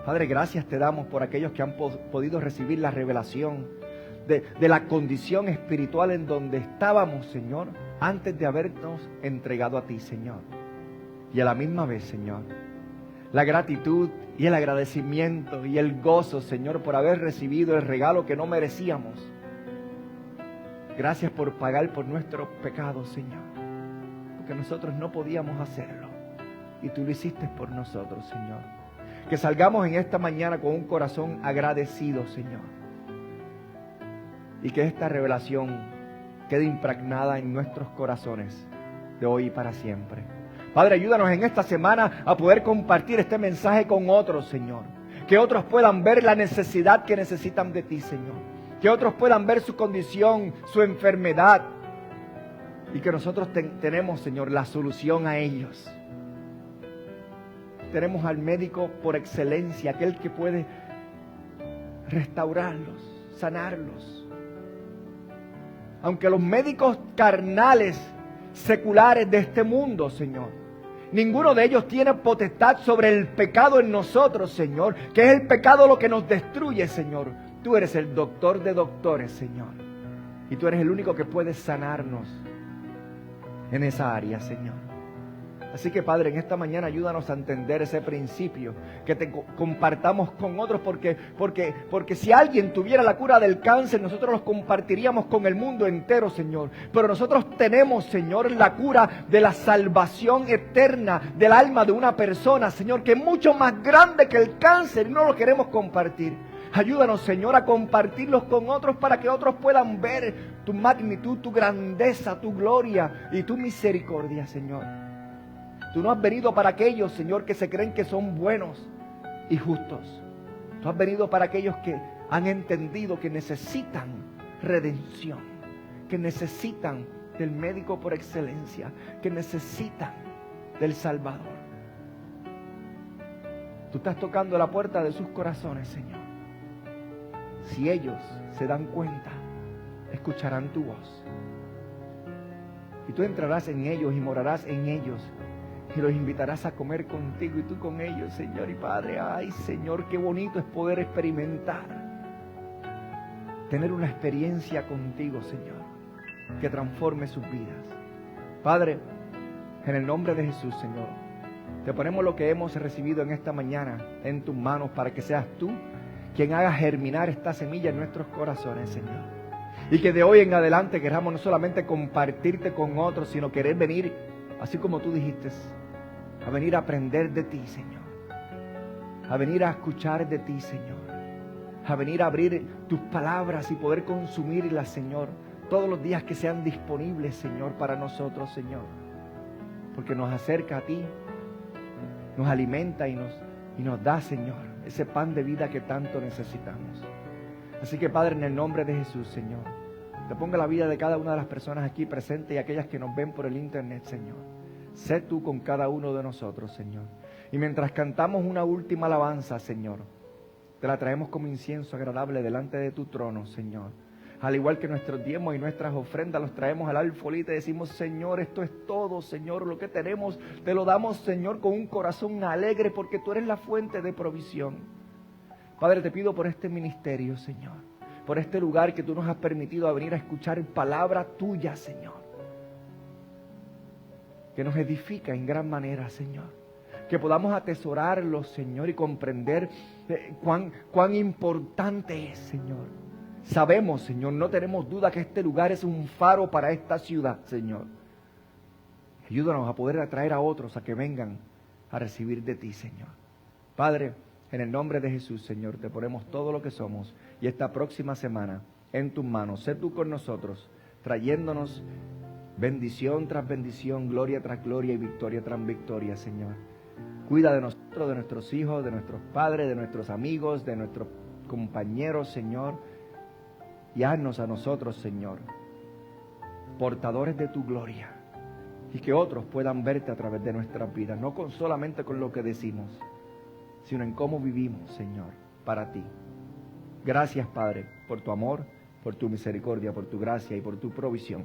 Padre, gracias te damos por aquellos que han podido recibir la revelación de la condición espiritual en donde estábamos, Señor, antes de habernos entregado a ti, Señor. Y a la misma vez, Señor, la gratitud y el agradecimiento y el gozo, Señor, por haber recibido el regalo que no merecíamos. Gracias por pagar por nuestros pecados, Señor, porque nosotros no podíamos hacerlo y tú lo hiciste por nosotros, Señor. Que salgamos en esta mañana con un corazón agradecido, Señor, y que esta revelación quede impregnada en nuestros corazones de hoy y para siempre. Padre, ayúdanos en esta semana a poder compartir este mensaje con otros, Señor. Que otros puedan ver la necesidad que necesitan de ti, Señor. Que otros puedan ver su condición, su enfermedad. Y que nosotros tenemos, Señor, la solución a ellos. Tenemos al médico por excelencia, aquel que puede restaurarlos, sanarlos. Aunque los médicos carnales, seculares de este mundo, Señor, ninguno de ellos tiene potestad sobre el pecado en nosotros, Señor, que es el pecado lo que nos destruye, Señor. Tú eres el doctor de doctores, Señor, y tú eres el único que puede sanarnos en esa área, Señor. Así que, Padre, en esta mañana ayúdanos a entender ese principio, que te compartamos con otros, porque si alguien tuviera la cura del cáncer, nosotros los compartiríamos con el mundo entero, Señor. Pero nosotros tenemos, Señor, la cura de la salvación eterna del alma de una persona, Señor, que es mucho más grande que el cáncer y no lo queremos compartir. Ayúdanos, Señor, a compartirlos con otros para que otros puedan ver tu magnitud, tu grandeza, tu gloria y tu misericordia, Señor. Tú no has venido para aquellos, Señor, que se creen que son buenos y justos. Tú has venido para aquellos que han entendido que necesitan redención, que necesitan del médico por excelencia, que necesitan del Salvador. Tú estás tocando la puerta de sus corazones, Señor. Si ellos se dan cuenta, escucharán tu voz. Y tú entrarás en ellos y morarás en ellos. Y los invitarás a comer contigo y tú con ellos, Señor. Y Padre, ay, Señor, qué bonito es poder experimentar, tener una experiencia contigo, Señor, que transforme sus vidas. Padre, en el nombre de Jesús, Señor, te ponemos lo que hemos recibido en esta mañana en tus manos para que seas tú quien haga germinar esta semilla en nuestros corazones, Señor. Y que de hoy en adelante queramos no solamente compartirte con otros, sino querer venir, así como tú dijiste, a venir a aprender de ti, Señor. A venir a escuchar de ti, Señor. A venir a abrir tus palabras y poder consumirlas, Señor, todos los días que sean disponibles, Señor, para nosotros, Señor. Porque nos acerca a ti, nos alimenta y nos da, Señor, ese pan de vida que tanto necesitamos. Así que, Padre, en el nombre de Jesús, Señor, te ponga la vida de cada una de las personas aquí presentes y aquellas que nos ven por el internet, Señor. Sé tú con cada uno de nosotros, Señor. Y mientras cantamos una última alabanza, Señor, te la traemos como incienso agradable delante de tu trono, Señor. Al igual que nuestros diezmos y nuestras ofrendas los traemos al alfolí y decimos, Señor, esto es todo, Señor, lo que tenemos, te lo damos, Señor, con un corazón alegre, porque tú eres la fuente de provisión. Padre, te pido por este ministerio, Señor, por este lugar que tú nos has permitido venir a escuchar palabra tuya, Señor, que nos edifica en gran manera, Señor. Que podamos atesorarlo, Señor, y comprender cuán importante es, Señor. Sabemos, Señor, no tenemos duda que este lugar es un faro para esta ciudad, Señor. Ayúdanos a poder atraer a otros a que vengan a recibir de ti, Señor. Padre, en el nombre de Jesús, Señor, te ponemos todo lo que somos y esta próxima semana en tus manos. Sé tú con nosotros, trayéndonos bendición tras bendición, gloria tras gloria y victoria tras victoria, Señor. Cuida de nosotros, de nuestros hijos, de nuestros padres, de nuestros amigos, de nuestros compañeros, Señor. Y haznos a nosotros, Señor, portadores de tu gloria. Y que otros puedan verte a través de nuestras vidas, no solamente con lo que decimos, sino en cómo vivimos, Señor, para ti. Gracias, Padre, por tu amor, por tu misericordia, por tu gracia y por tu provisión.